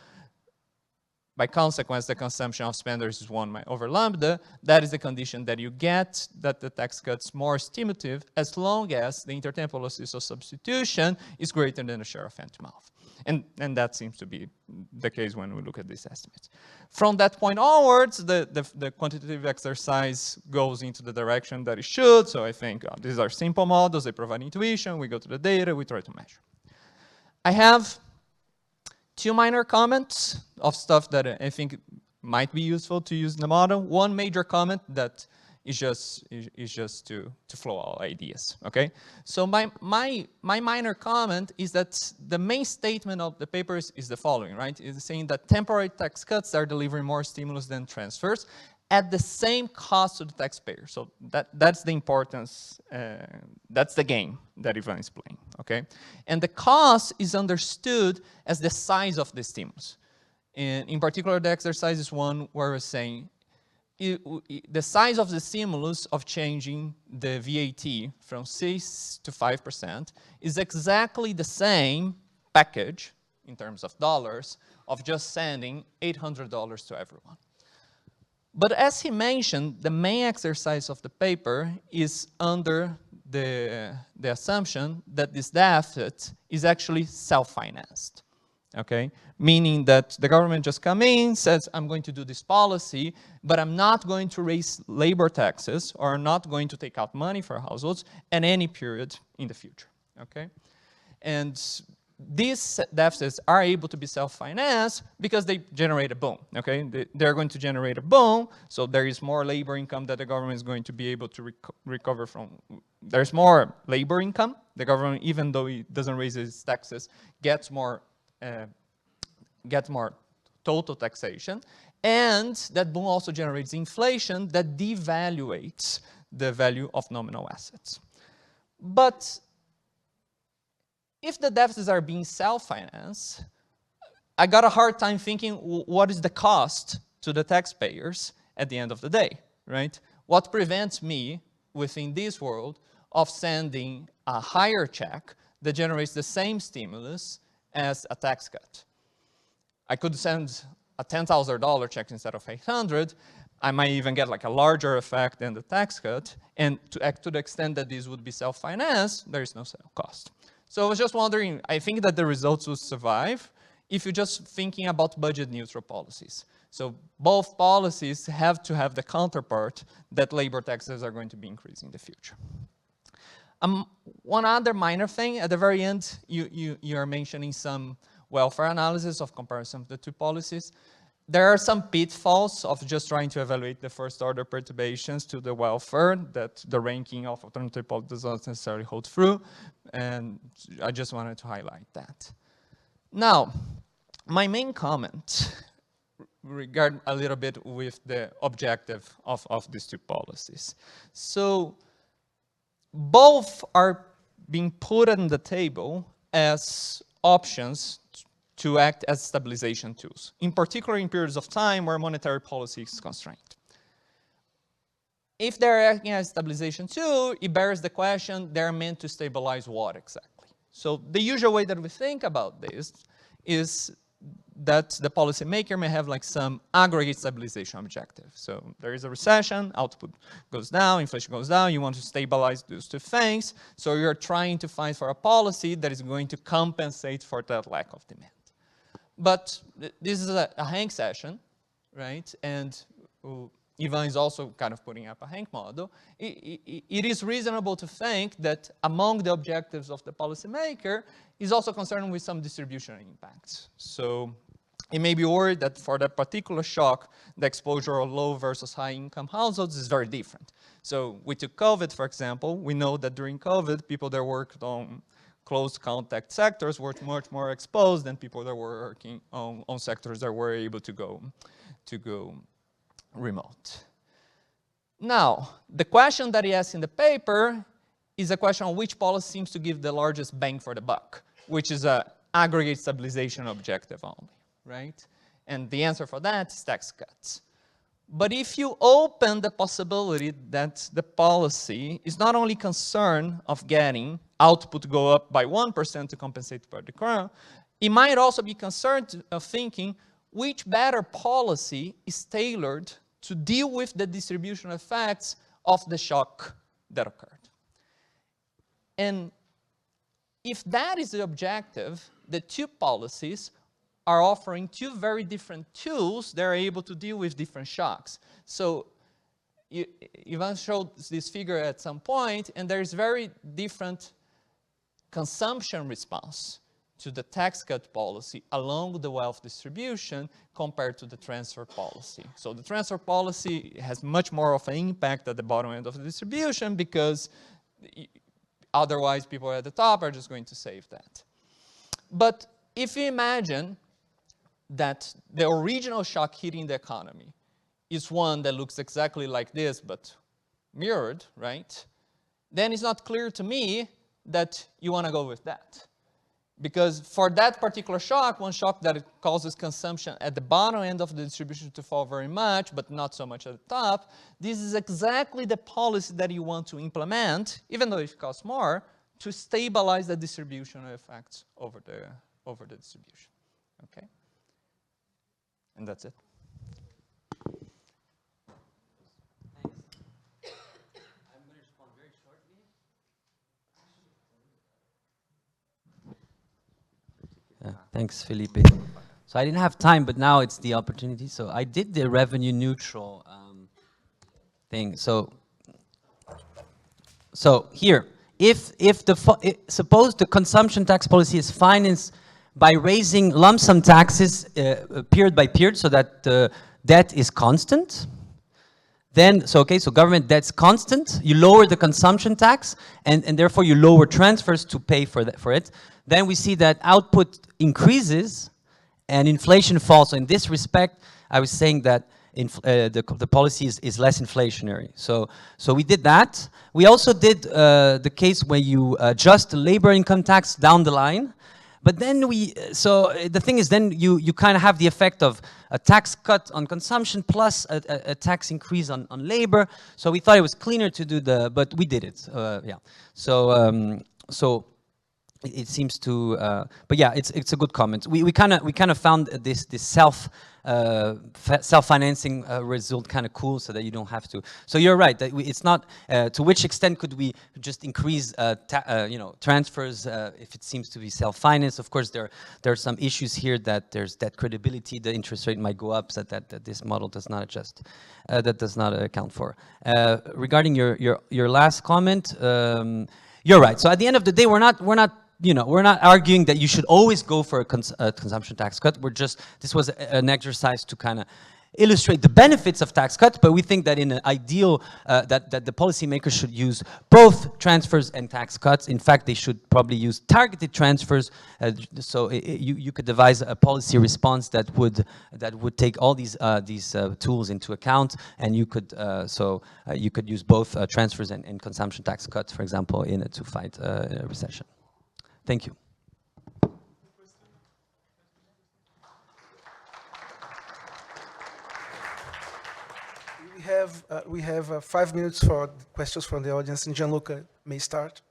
Speaker 2: By consequence, the consumption of spenders is 1 over lambda. That is the condition that you get that the tax cut's more stimulative as long as the intertemporal policies of substitution is greater than the share of hand-to-mouth. And that seems to be the case when we look at these estimates. From that point onwards, the quantitative exercise goes into the direction that it should. So I think these are simple models. They provide intuition. We go to the data. We try to measure. I have 2 minor comments of stuff that I think might be useful to use in the model. One major comment that is just to flow all ideas, okay? So my minor comment is that the main statement of the paper is the following, right? It's saying that temporary tax cuts are delivering more stimulus than transfers at the same cost to the taxpayer. So that's the importance, that's the game that Ivan is playing, okay? And the cost is understood as the size of the stimulus. And in particular, the exercise is one where we're saying the size of the stimulus of changing the VAT from 6 to 5% is exactly the same package in terms of dollars of just sending $800 to everyone. But as he mentioned, the main exercise of the paper is under the assumption that this deficit is actually self-financed, okay? Meaning that the government just comes in, says, I'm going to do this policy, but I'm not going to raise labor taxes or I'm not going to take out money for households at any period in the future, okay? And these deficits are able to be self-financed because they generate a boom, okay? They're going to generate a boom, so there is more labor income that the government is going to be able to recover from. There's more labor income. The government, even though it doesn't raise its taxes, gets more total taxation. And that boom also generates inflation that devaluates the value of nominal assets. But if the deficits are being self-financed, I got a hard time thinking what is the cost to the taxpayers at the end of the day, right? What prevents me within this world of sending a higher check that generates the same stimulus as a tax cut? I could send a $10,000 check instead of 800. I might even get like a larger effect than the tax cut. And to the extent that this would be self-financed, there is no sale cost. So I was just wondering, I think that the results will survive if you're just thinking about budget neutral policies. So both policies have to have the counterpart that labor taxes are going to be increasing in the future. One other minor thing, at the very end, you are mentioning some welfare analysis of comparison of the two policies. There are some pitfalls of just trying to evaluate the first order perturbations to the welfare that the ranking of alternative policy does not necessarily hold through, and I just wanted to highlight that. Now, my main comment regard a little bit with the objective of these two policies. So both are being put on the table as options to act as stabilization tools, in particular in periods of time where monetary policy is constrained. If they're acting as stabilization tool, it bears the question, they're meant to stabilize what exactly? So the usual way that we think about this is that the policymaker may have like some aggregate stabilization objective. So there is a recession, output goes down, inflation goes down, you want to stabilize those two things, so you're trying to find for a policy that is going to compensate for that lack of demand. But this is a Hank session, right? And Ivan is also kind of putting up a Hank model. It is reasonable to think that among the objectives of the policymaker is also concerned with some distribution impacts. So it may be worried that for that particular shock, the exposure of low versus high income households is very different. So we took COVID, for example. We know that during COVID, people that worked on close contact sectors were much more exposed than people that were working on sectors that were able to go remote. Now, the question that he asks in the paper is a question on which policy seems to give the largest bang for the buck, which is an aggregate stabilization objective only, right? And the answer for that is tax cuts. But if you open the possibility that the policy is not only concerned of getting output to go up by 1% to compensate for the crime, it might also be concerned of thinking which better policy is tailored to deal with the distribution effects of the shock that occurred. And if that is the objective, the two policies are offering two very different tools that are able to deal with different shocks. So Ivan showed this figure at some point, and there's very different consumption response to the tax cut policy along the wealth distribution compared to the transfer policy. So the transfer policy has much more of an impact at the bottom end of the distribution because otherwise people at the top are just going to save that. But if you imagine that the original shock hitting the economy is one that looks exactly like this but mirrored, right? Then it's not clear to me that you want to go with that. Because for that particular shock, one shock that causes consumption at the bottom end of the distribution to fall very much, but not so much at the top, this is exactly the policy that you want to implement, even though it costs more, to stabilize the distribution effects over the distribution. Okay? And that's it.
Speaker 4: Thanks, Felipe. So I didn't have time, but now it's the opportunity. So I did the revenue neutral thing. So here, suppose the consumption tax policy is financed by raising lump sum taxes period by period, so that the debt is constant. Then, so government debt's constant. You lower the consumption tax, and therefore you lower transfers to pay for it. Then we see that output increases and inflation falls. So in this respect, I was saying that the policy is less inflationary. So we did that. We also did the case where you adjust the labor income tax down the line. But then the thing is, then you kind of have the effect of a tax cut on consumption plus a tax increase on labor. So we thought it was cleaner to do but we did it, yeah. So it seems to, but yeah, it's a good comment. We kind of found this self-financing result kind of cool, so that you don't have to. So you're right that it's not. To which extent could we just increase, transfers if it seems to be self-financed? Of course, there are some issues here that there's that credibility. The interest rate might go up, so that this model does not adjust. That does not account for. Regarding your last comment, you're right. So at the end of the day, we're not arguing that you should always go for a consumption tax cut. This was an exercise to kind of illustrate the benefits of tax cuts, but we think that in an ideal, that the policymakers should use both transfers and tax cuts. In fact, they should probably use targeted transfers. So you could devise a policy response that would take all these tools into account, and you could use both transfers and consumption tax cuts, for example, to fight a recession. Thank you.
Speaker 1: We have 5 minutes for questions from the audience, and Gianluca may start.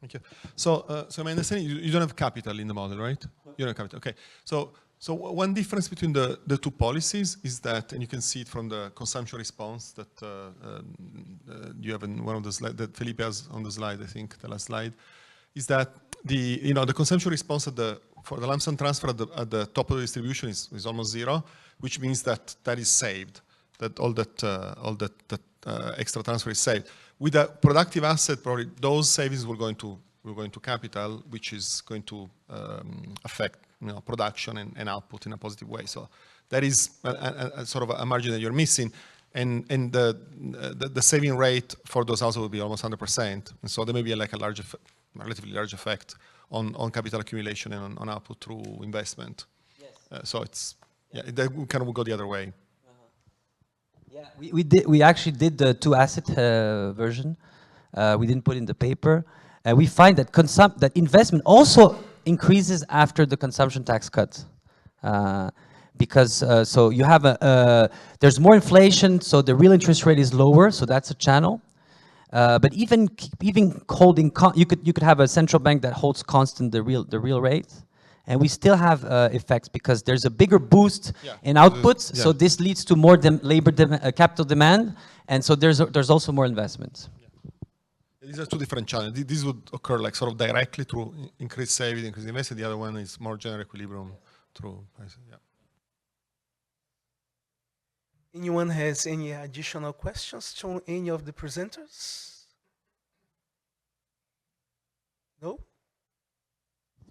Speaker 5: Thank you. So my understanding, you don't have capital in the model, right? You don't have capital. Okay. So one difference between the two policies is that, and you can see it from the consumption response that you have in one of the slides that Felipe has on the slide, I think, the last slide, is that the consumption response for the lump sum transfer at the top of the distribution is almost zero, which means that is saved, that all that extra transfer is saved. With a productive asset, probably those savings will go into capital, which is going to affect production and output in a positive way. So that is a sort of a margin that you're missing. and the saving rate for those households will be almost 100%. And so there may be like a relatively large effect on capital accumulation and on output through investment. Yes. So it's, yeah, it kind of go the other way.
Speaker 4: Yeah, we actually did the 2-asset version. We didn't put in the paper. We find that that investment also increases after the consumption tax cut. Because so you have there's more inflation, so the real interest rate is lower, so that's a channel. But even holding, you could have a central bank that holds constant the real rate, and we still have effects because there's a bigger boost in outputs. So this leads to more capital demand, and so there's also more investment.
Speaker 5: These are two different channels. These would occur like sort of directly through increased saving, increased investment. The other one is more general equilibrium through pricing. Yeah.
Speaker 1: Anyone has any additional questions to any of the presenters? No?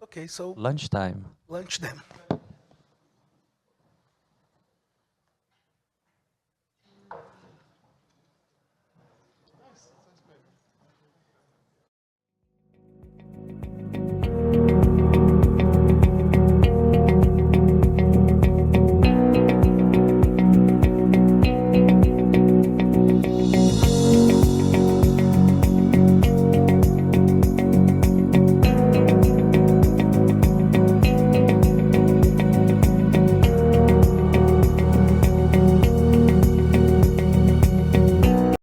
Speaker 1: Okay, so
Speaker 4: Lunchtime.
Speaker 1: lunch then.